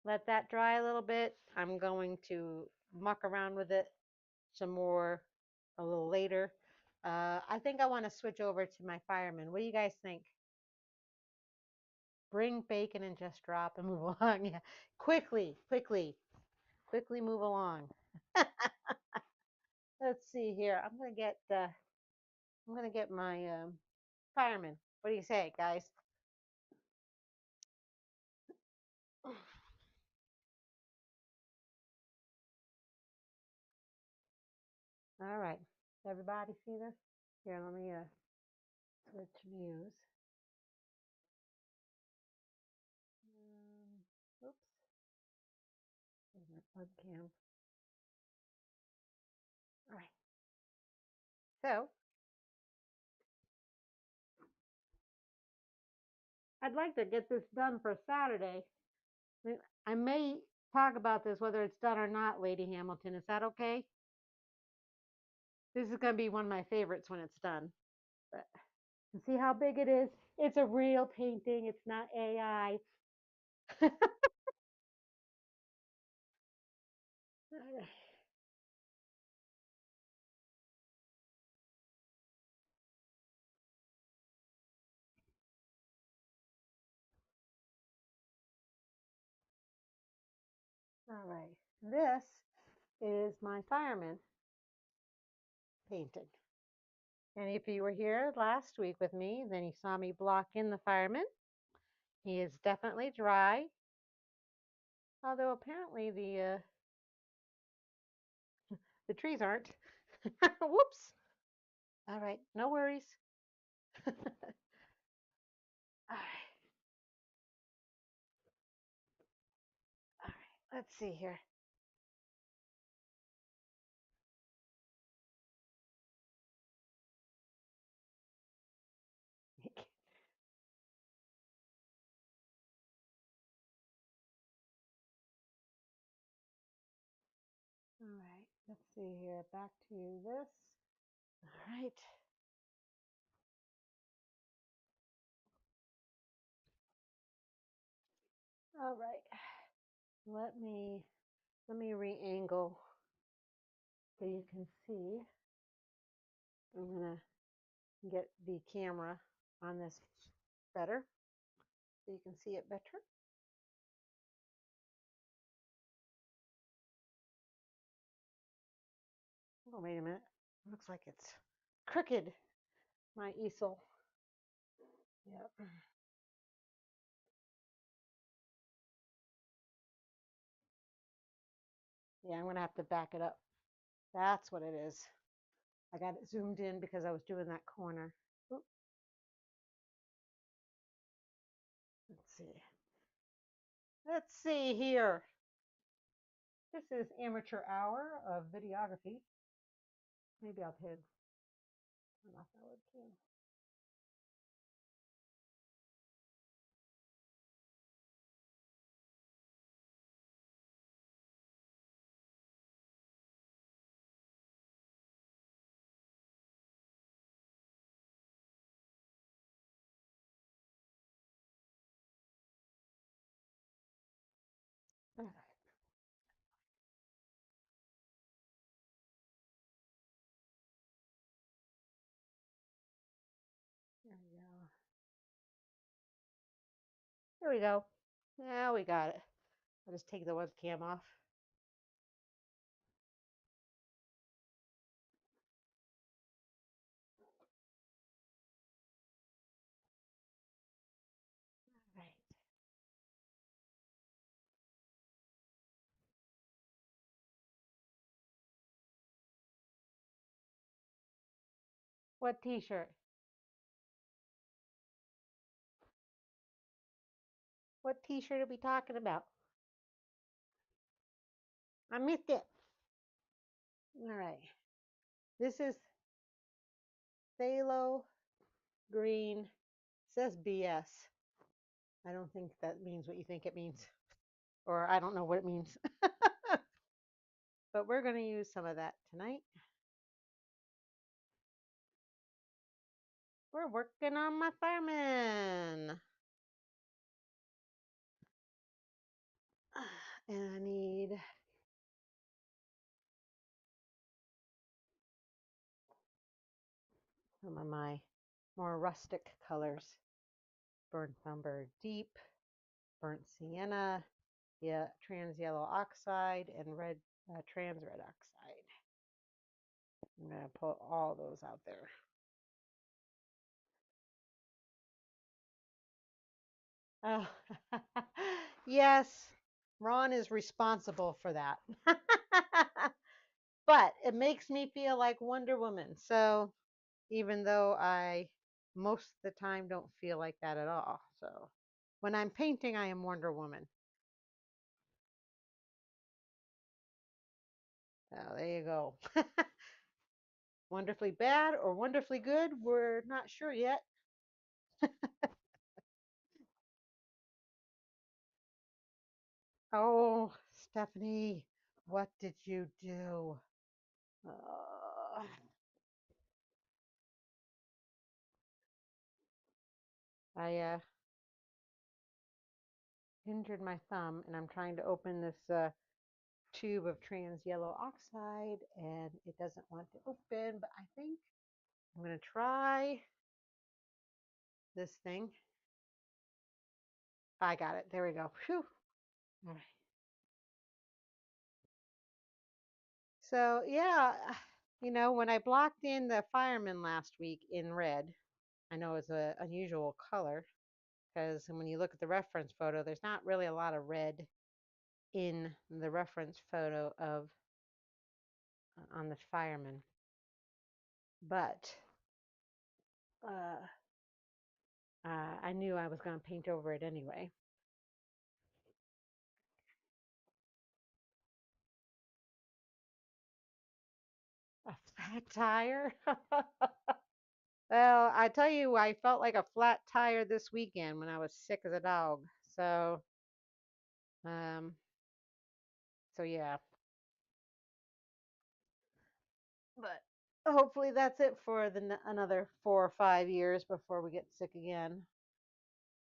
let that dry a little bit. I'm going to muck around with it some more a little later. I think I want to switch over to my fireman. What do you guys think? Bring bacon and just drop and move along. Yeah, quickly move along. Let's see here. I'm gonna get my fireman. What do you say, guys? All right. Everybody see this? Here, let me switch views. Oops. There's my webcam. All right. So I'd like to get this done for Saturday. I may talk about this whether it's done or not, Lady Hamilton. Is that okay? This is going to be one of my favorites when it's done. But see how big it is? It's a real painting. It's not AI. All right. This is my fireman painting. And if you were here last week with me, then you saw me block in the fireman. He is definitely dry, although apparently the trees aren't. Whoops. All right, no worries. All right, all right. Let's see here. All right, let's see here. Back to this. All right. All right. Let me re-angle so you can see. I'm gonna get the camera on this better so you can see it better. Oh, wait a minute. Looks like it's crooked, my easel. Yep. Yeah, I'm going to have to back it up. That's what it is. I got it zoomed in because I was doing that corner. Oop. Let's see. Let's see here. This is amateur hour of videography. Maybe I'll turn off that webcam. There we go. There we go. Now we got it. I'll just take the webcam off. All right. What t-shirt? What t-shirt are we talking about? I missed it. All right. This is phthalo green. It says BS. I don't think that means what you think it means. Or I don't know what it means. But we're going to use some of that tonight. We're working on my fireman. And I need some of my more rustic colors. Burnt umber deep, burnt sienna, yeah, trans yellow oxide, and red trans red oxide. I'm going to put all those out there. Oh, yes, Ron is responsible for that. But it makes me feel like Wonder Woman. So even though I most of the time don't feel like that at all. So when I'm painting, I am Wonder Woman. Oh, there you go. Wonderfully bad or wonderfully good, we're not sure yet. Oh, Stephanie, what did you do? I injured my thumb and I'm trying to open this tube of trans yellow oxide and it doesn't want to open, but I think I'm going to try this thing. I got it. There we go. Whew. All right. So, yeah, when I blocked in the fireman last week in red, I know it's an unusual color because when you look at the reference photo, there's not really a lot of red in the reference photo of on the fireman. But uh, I knew I was going to paint over it anyway. A flat tire? Well, I tell you, I felt like a flat tire this weekend when I was sick as a dog. Um, so yeah. But hopefully that's it for another 4 or 5 years before we get sick again.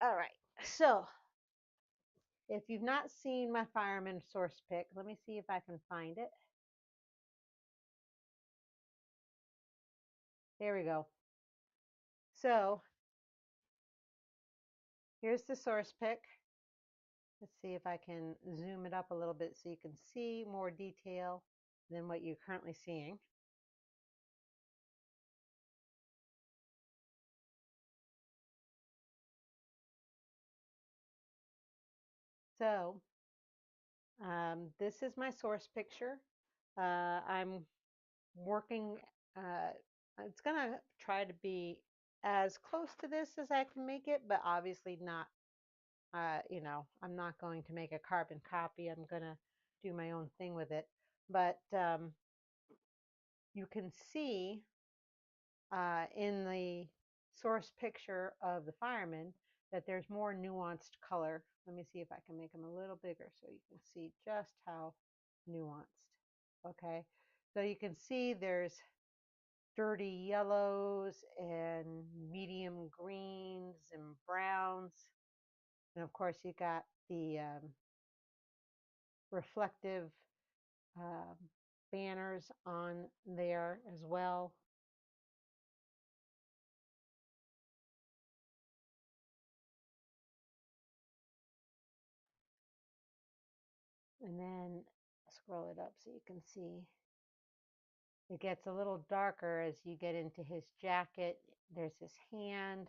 All right. So if you've not seen my fireman source pick, let me see if I can find it. There we go. So here's the source pick. Let's see if I can zoom it up a little bit so you can see more detail than what you're currently seeing. So this is my source picture. I'm working, uh, it's going to try to be as close to this as I can make it, but obviously not, I'm not going to make a carbon copy. I'm going to do my own thing with it. But you can see in the source picture of the fireman that there's more nuanced color. Let me see if I can make them a little bigger so you can see just how nuanced. Okay, so you can see there's dirty yellows and medium greens and browns. And of course, you got the reflective um, banners on there as well. And then scroll it up so you can see. It gets a little darker as you get into his jacket. There's his hand.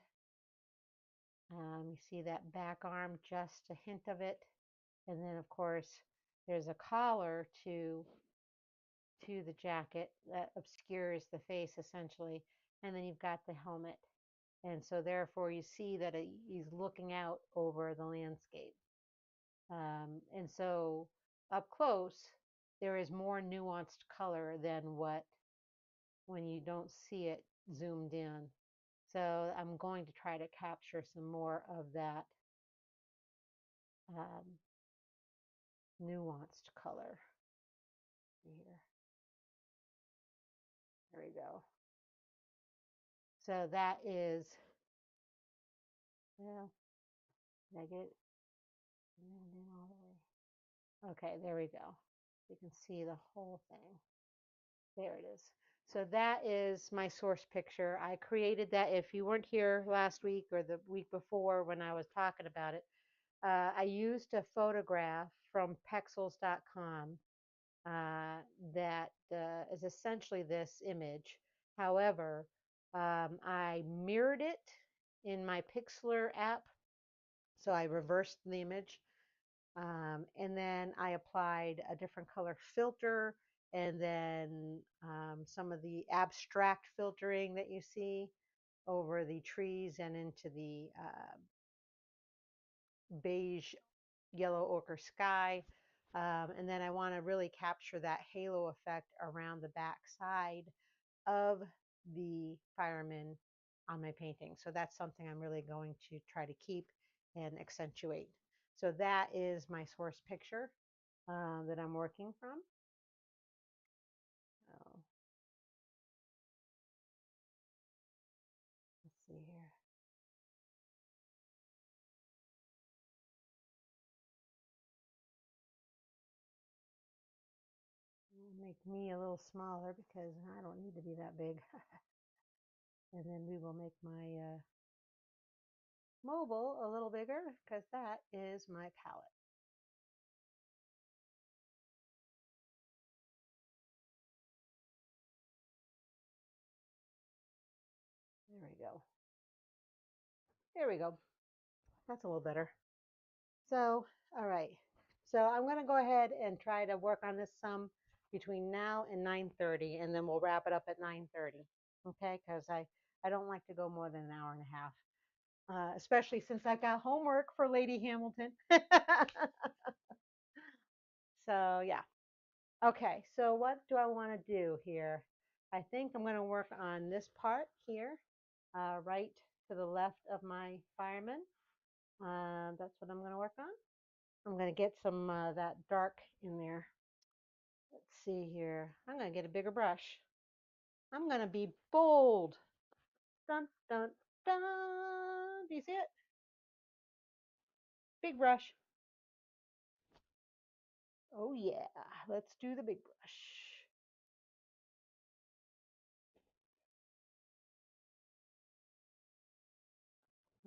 You see that back arm, just a hint of it. And then, of course, there's a collar to the jacket that obscures the face essentially. And then you've got the helmet. And so therefore you see that he's looking out over the landscape. And so up close, there is more nuanced color than what when you don't see it zoomed in. So I'm going to try to capture some more of that um, nuanced color here. There we go. So that is, well, did I get it all the way? Okay, there we go. You can see the whole thing. There it is. So that is my source picture. I created that. If you weren't here last week or the week before when I was talking about it, I used a photograph from pexels.com that is essentially this image. However, I mirrored it in my Pixlr app. So I reversed the image. And then I applied a different color filter and then some of the abstract filtering that you see over the trees and into the beige yellow ochre sky. And then I want to really capture that halo effect around the back side of the fireman on my painting. So that's something I'm really going to try to keep and accentuate. So that is my source picture that I'm working from. Oh, let's see here. I'll make me a little smaller because I don't need to be that big. And then we will make my mobile a little bigger because that is my palette. There we go. There we go. That's a little better. So, all right. So I'm going to go ahead and try to work on this some between now and 9:30, and then we'll wrap it up at 9:30. Okay? Because I don't like to go more than an hour and a half, especially since I've got homework for Lady Hamilton. So yeah. Okay. So what do I want to do here? I think I'm going to work on this part here, right to the left of my fireman. That's what I'm going to work on. I'm going to get some that dark in there. Let's see here. I'm going to get a bigger brush. I'm going to be bold. Dun, dun, dun. Do you see it? Big brush. Oh, yeah. Let's do the big brush.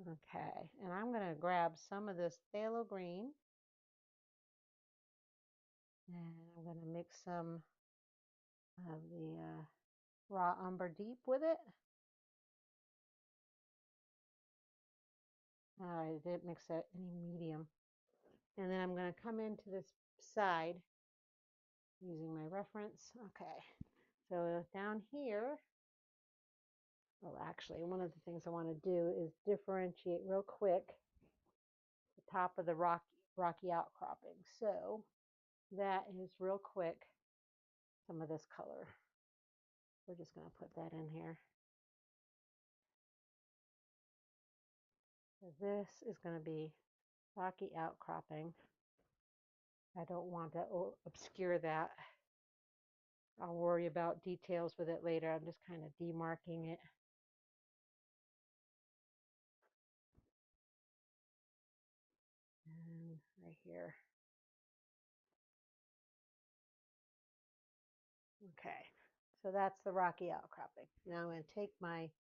Okay. And I'm going to grab some of this phthalo green. And I'm going to mix some of the raw umber deep with it. All right, I didn't mix any medium. And then I'm going come into this side using my reference. Okay, so down here, well, actually, one of the things I want to do is differentiate real quick the top of the rocky outcropping. So that is real quick some of this color. We're just going to put that in here. So this is going to be rocky outcropping. I don't want to obscure that. I'll worry about details with it later. I'm just kind of demarking it. And right here. Okay, so that's the rocky outcropping. Now I'm going to take my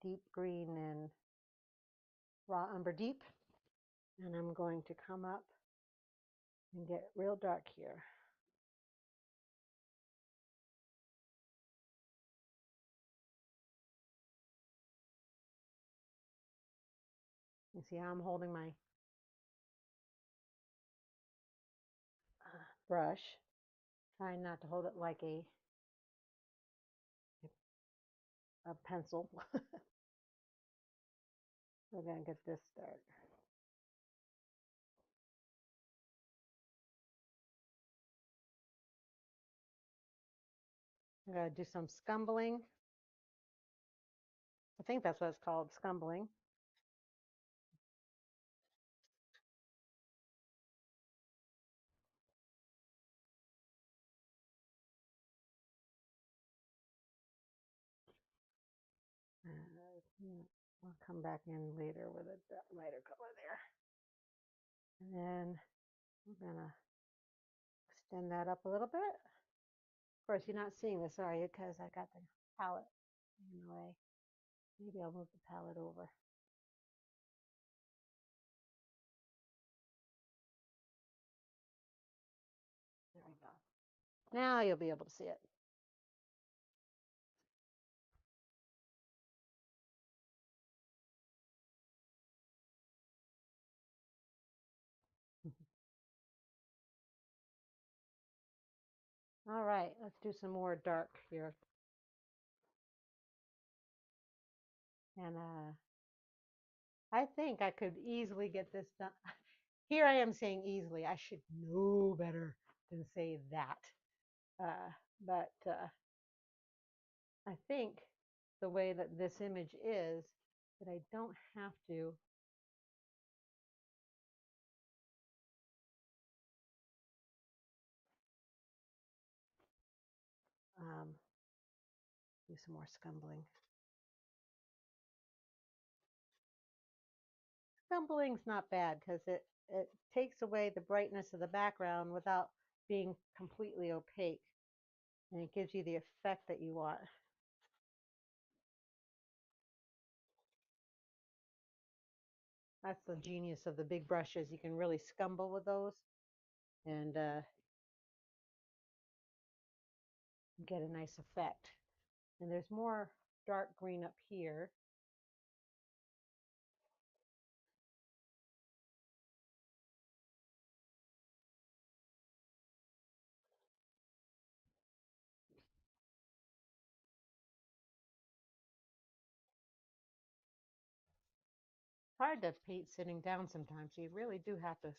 deep green and raw umber deep, and I'm going to come up and get real dark here. You see how I'm holding my brush, trying not to hold it like a pencil. We're going to get this started. I'm going to do some scumbling. I think that's what it's called, scumbling. I'll come back in later with a lighter color there. And then I'm going to extend that up a little bit. Of course, you're not seeing this, are you? Because I got the palette in the way. Maybe I'll move the palette over. There we go. Now you'll be able to see it. All right, let's do some more dark here. And I think I could easily get this done. Here I am saying easily. I should know better than say that. But I think the way that this image is, that I don't have to do some more scumbling. Scumbling's not bad because it takes away the brightness of the background without being completely opaque, and it gives you the effect that you want. That's the genius of the big brushes. You can really scumble with those and get a nice effect. And there's more dark green up here. It's hard to paint sitting down sometimes, so you really do have to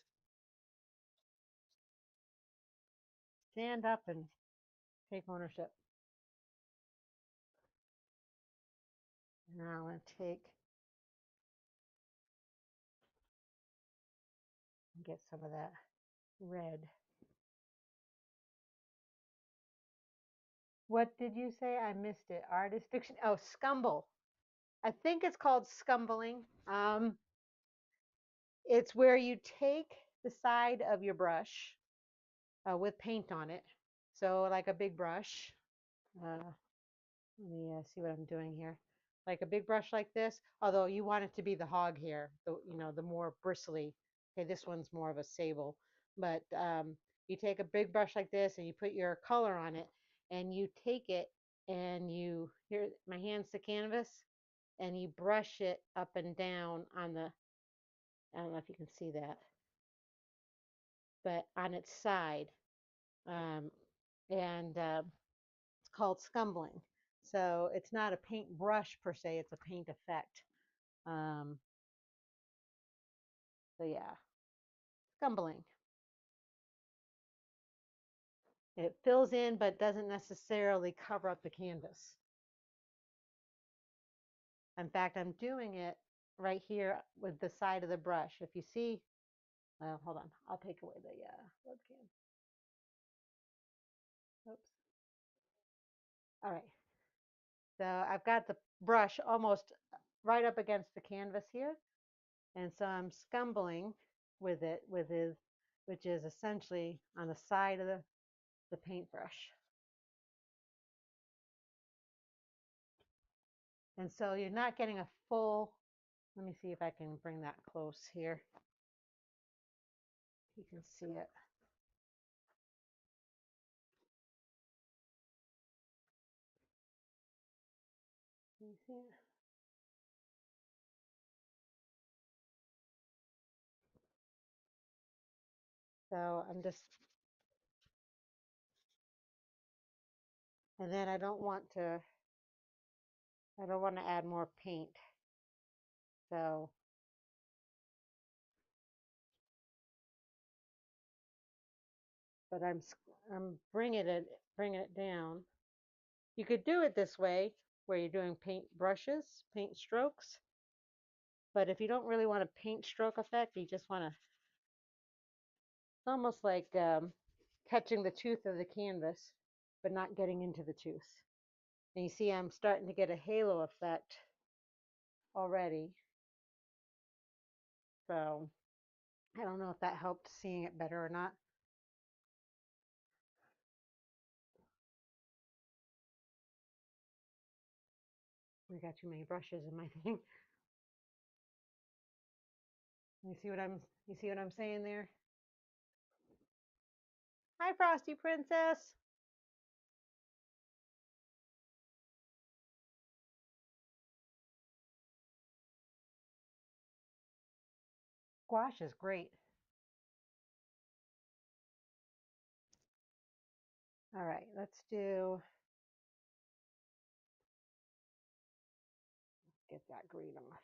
stand up and take ownership. Now I'm going to take and get some of that red. What did you say? I missed it. Artist diction. Oh, scumble. I think it's called scumbling. It's where you take the side of your brush with paint on it. So like a big brush. Let me see what I'm doing here. Like a big brush like this, although you want it to be the hog hair, the more bristly. Okay, this one's more of a sable. But you take a big brush like this and you put your color on it and you take it and here, my hand's the canvas, and you brush it up and down on the if you can see that, but on its side. Um, and It's called scumbling. So it's not a paint brush per se, it's a paint effect. Um, so yeah, scumbling. It fills in but doesn't necessarily cover up the canvas. In fact, I'm doing it right here with the side of the brush. If you see, hold on, I'll take away the webcam. Oops. All right. So I've got the brush almost right up against the canvas here. And so I'm scumbling with it, which is essentially on the side of the paintbrush. And so you're not getting a full, let me see if I can bring that close here. You can see it. Can you see it? So I'm just, and then I don't want to add more paint. So but I'm bringing it down. You could do it this way where you're doing paint brushes, paint strokes. But if you don't really want a paint stroke effect, you just want to, it's almost like touching the tooth of the canvas, but not getting into the tooth. And you see I'm starting to get a halo effect already. So I don't know if that helped seeing it better or not. We got too many brushes in my thing. You see what I'm saying there? Hi, Frosty Princess. Squash is great. All right, let's get that green off.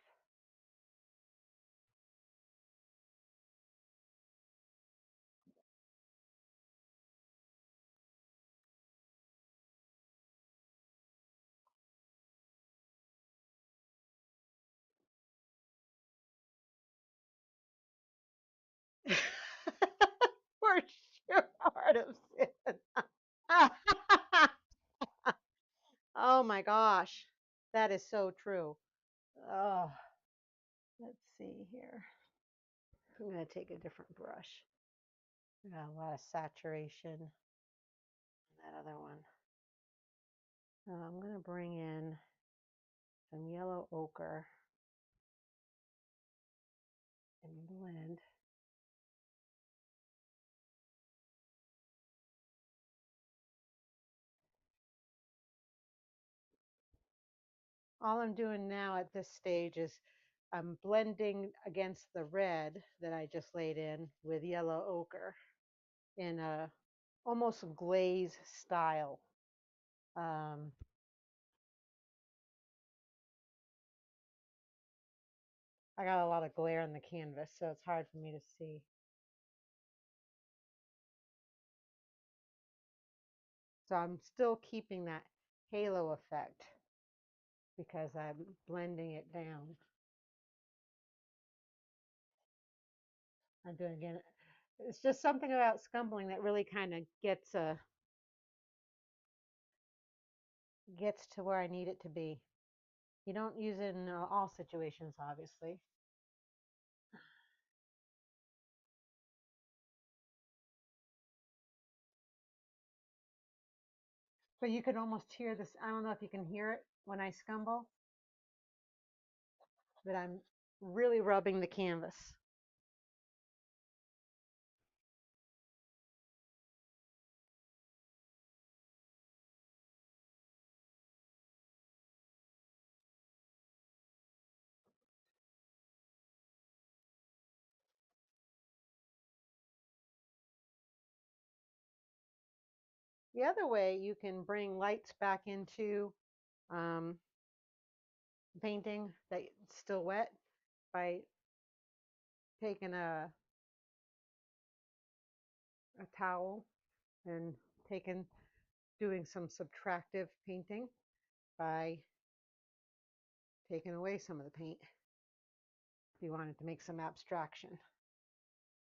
For sure, Heart of Sin. Oh my gosh, that is so true. Oh, let's see here. I'm going to take a different brush. I got a lot of saturation in that other one. So I'm going to bring in some yellow ochre and blend. All I'm doing now at this stage is I'm blending against the red that I just laid in with yellow ochre in a almost glaze style. Um, I got a lot of glare in the canvas, so it's hard for me to see. So I'm still keeping that halo effect because I'm blending it down. I'm doing again. It's just something about scumbling that really kind of gets to where I need it to be. You don't use it in all situations, obviously. But you can almost hear this. I don't know if you can hear it when I scumble, but I'm really rubbing the canvas. the other way, you can bring lights back into um, painting that's still wet by taking a towel and taking doing some subtractive painting by taking away some of the paint if you wanted to make some abstraction.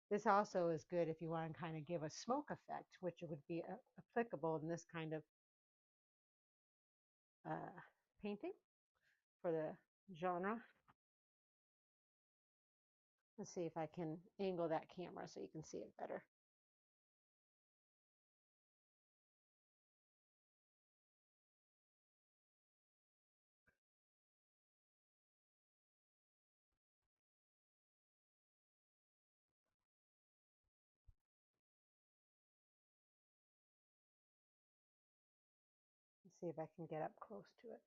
This also is good if you want to kind of give a smoke effect, which would be applicable in this kind of uh, painting for the genre. Let's see if I can angle that camera so you can see it better. Let's see if I can get up close to it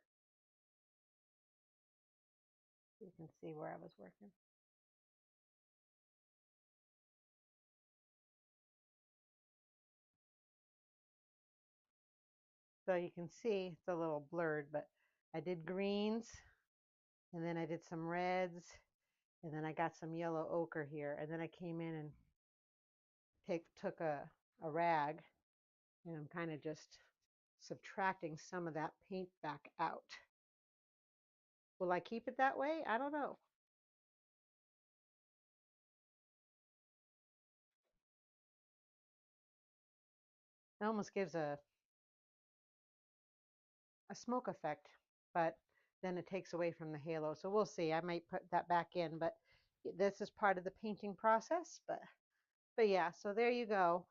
so you can see where I was working. So you can see it's a little blurred, but I did greens, and then I did some reds, and then I got some yellow ochre here, and then I came in and took a rag, and I'm kind of just subtracting some of that paint back out. Will I keep it that way? I don't know. It almost gives a smoke effect, but then it takes away from the halo. So we'll see. I might put that back in, but this is part of the painting process. But yeah, so there you go.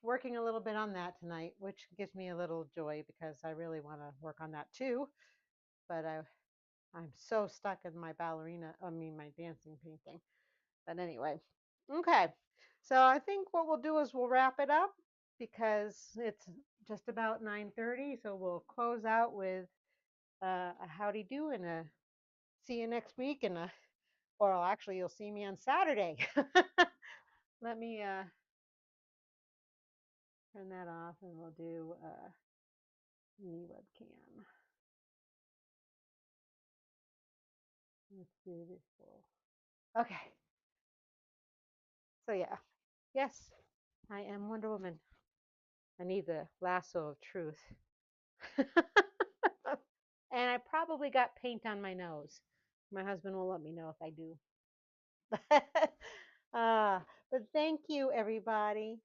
Working a little bit on that tonight, which gives me a little joy because I really want to work on that too. But I'm so stuck in my my dancing painting. But anyway, okay. So I think what we'll do is we'll wrap it up because it's just about 9:30. So we'll close out with a howdy do and a see you next week and or actually you'll see me on Saturday. Let me turn that off and we'll do me webcam. Let's do this full. Okay. So yeah, yes, I am Wonder Woman. I need the lasso of truth. And I probably got paint on my nose. My husband will let me know if I do. uh, but thank you, everybody,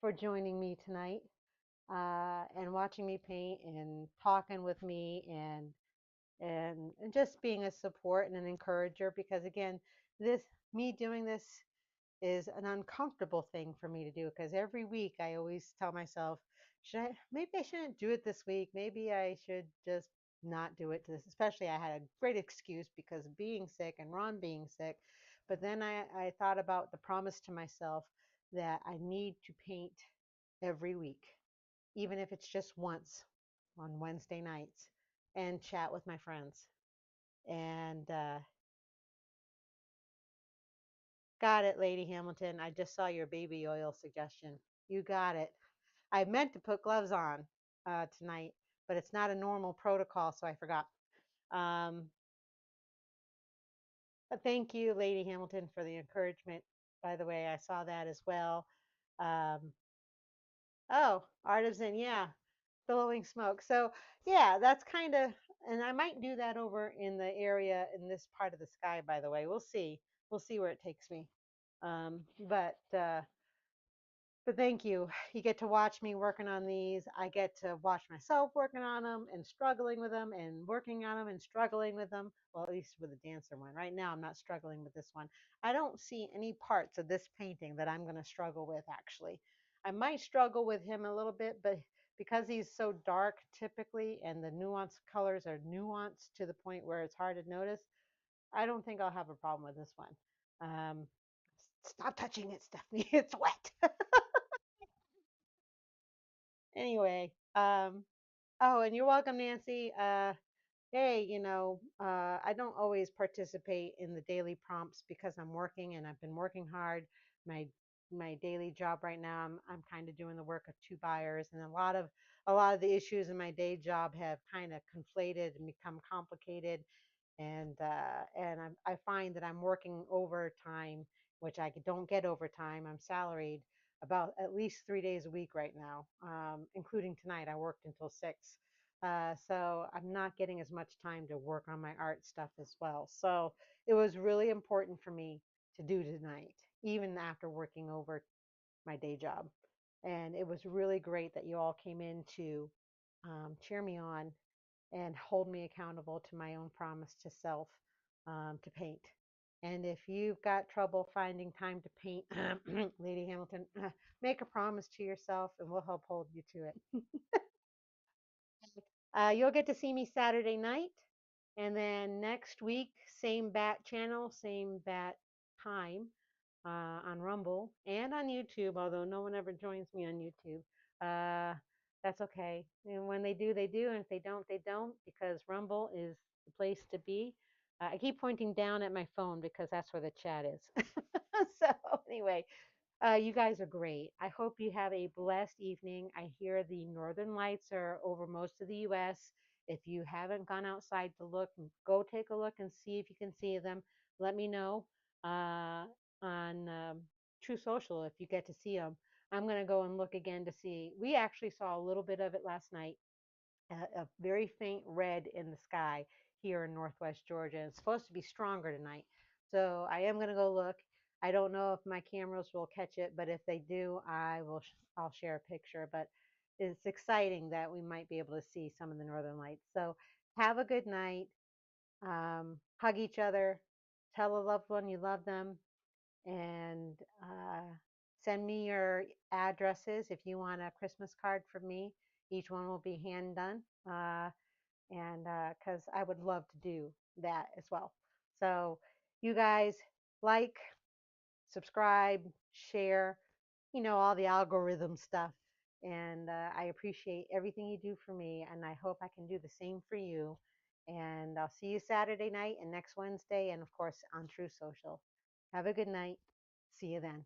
for joining me tonight and watching me paint and talking with me and just being a support and an encourager. Because again, this me doing this is an uncomfortable thing for me to do because every week I always tell myself, should I maybe I shouldn't do it this week. Maybe I should just not do it to this. Especially I had a great excuse because of being sick and Ron being sick. But then I thought about the promise to myself that I need to paint every week, even if it's just once on Wednesday nights and chat with my friends. And got it, Lady Hamilton. I just saw your baby oil suggestion. You got it. I meant to put gloves on tonight, but it's not a normal protocol, so I forgot. Um, but thank you, Lady Hamilton, for the encouragement. By the way, I saw that as well. Um, oh, artisan, yeah, billowing smoke. So yeah, that's kind of, and I might do that over in the area in this part of the sky. By the way, we'll see. We'll see where it takes me. But thank you. You get to watch me working on these. I get to watch myself working on them and struggling with them and working on them and struggling with them. Well, at least with the dancer one. Right now, I'm not struggling with this one. I don't see any parts of this painting that I'm going to struggle with, actually. I might struggle with him a little bit, but because he's so dark typically and the nuanced colors are nuanced to the point where it's hard to notice, I don't think I'll have a problem with this one. Um, Stop touching it, Stephanie. It's wet. Anyway, oh, and you're welcome, Nancy. Hey, I don't always participate in the daily prompts because I'm working and I've been working hard. My my daily job right now, I'm kind of doing the work of two buyers, and a lot of the issues in my day job have kind of conflated and become complicated, and I find that I'm working overtime, which I don't get overtime. I'm salaried about at least 3 days a week right now, including tonight. I worked until 6. So I'm not getting as much time to work on my art stuff as well. So it was really important for me to do tonight, even after working over my day job. And it was really great that you all came in to cheer me on and hold me accountable to my own promise to self, to paint. And if you've got trouble finding time to paint, Lady Hamilton, make a promise to yourself and we'll help hold you to it. You'll get to see me Saturday night. And then next week, same bat channel, same bat time, on Rumble and on YouTube, although no one ever joins me on YouTube. Uh, that's okay. And when they do, they do. And if they don't, they don't, because Rumble is the place to be. I keep pointing down at my phone because that's where the chat is. So, anyway, you guys are great. I hope you have a blessed evening. I hear the northern lights are over most of the U.S. If you haven't gone outside to look, go take a look and see if you can see them. Let me know on True Social if you get to see them. I'm going to go and look again to see. We actually saw a little bit of it last night, a very faint red in the sky here in Northwest Georgia. It's supposed to be stronger tonight. So I am going to go look. I don't know if my cameras will catch it, but if they do, I'll share a picture. But it's exciting that we might be able to see some of the northern lights. So have a good night. Hug each other. Tell a loved one you love them, and send me your addresses if you want a Christmas card from me. Each one will be hand done, and because I would love to do that as well. So, you guys, like, subscribe, share, all the algorithm stuff. And I appreciate everything you do for me, and I hope I can do the same for you. And I'll see you Saturday night and next Wednesday, and of course on True Social. Have a good night. See you then.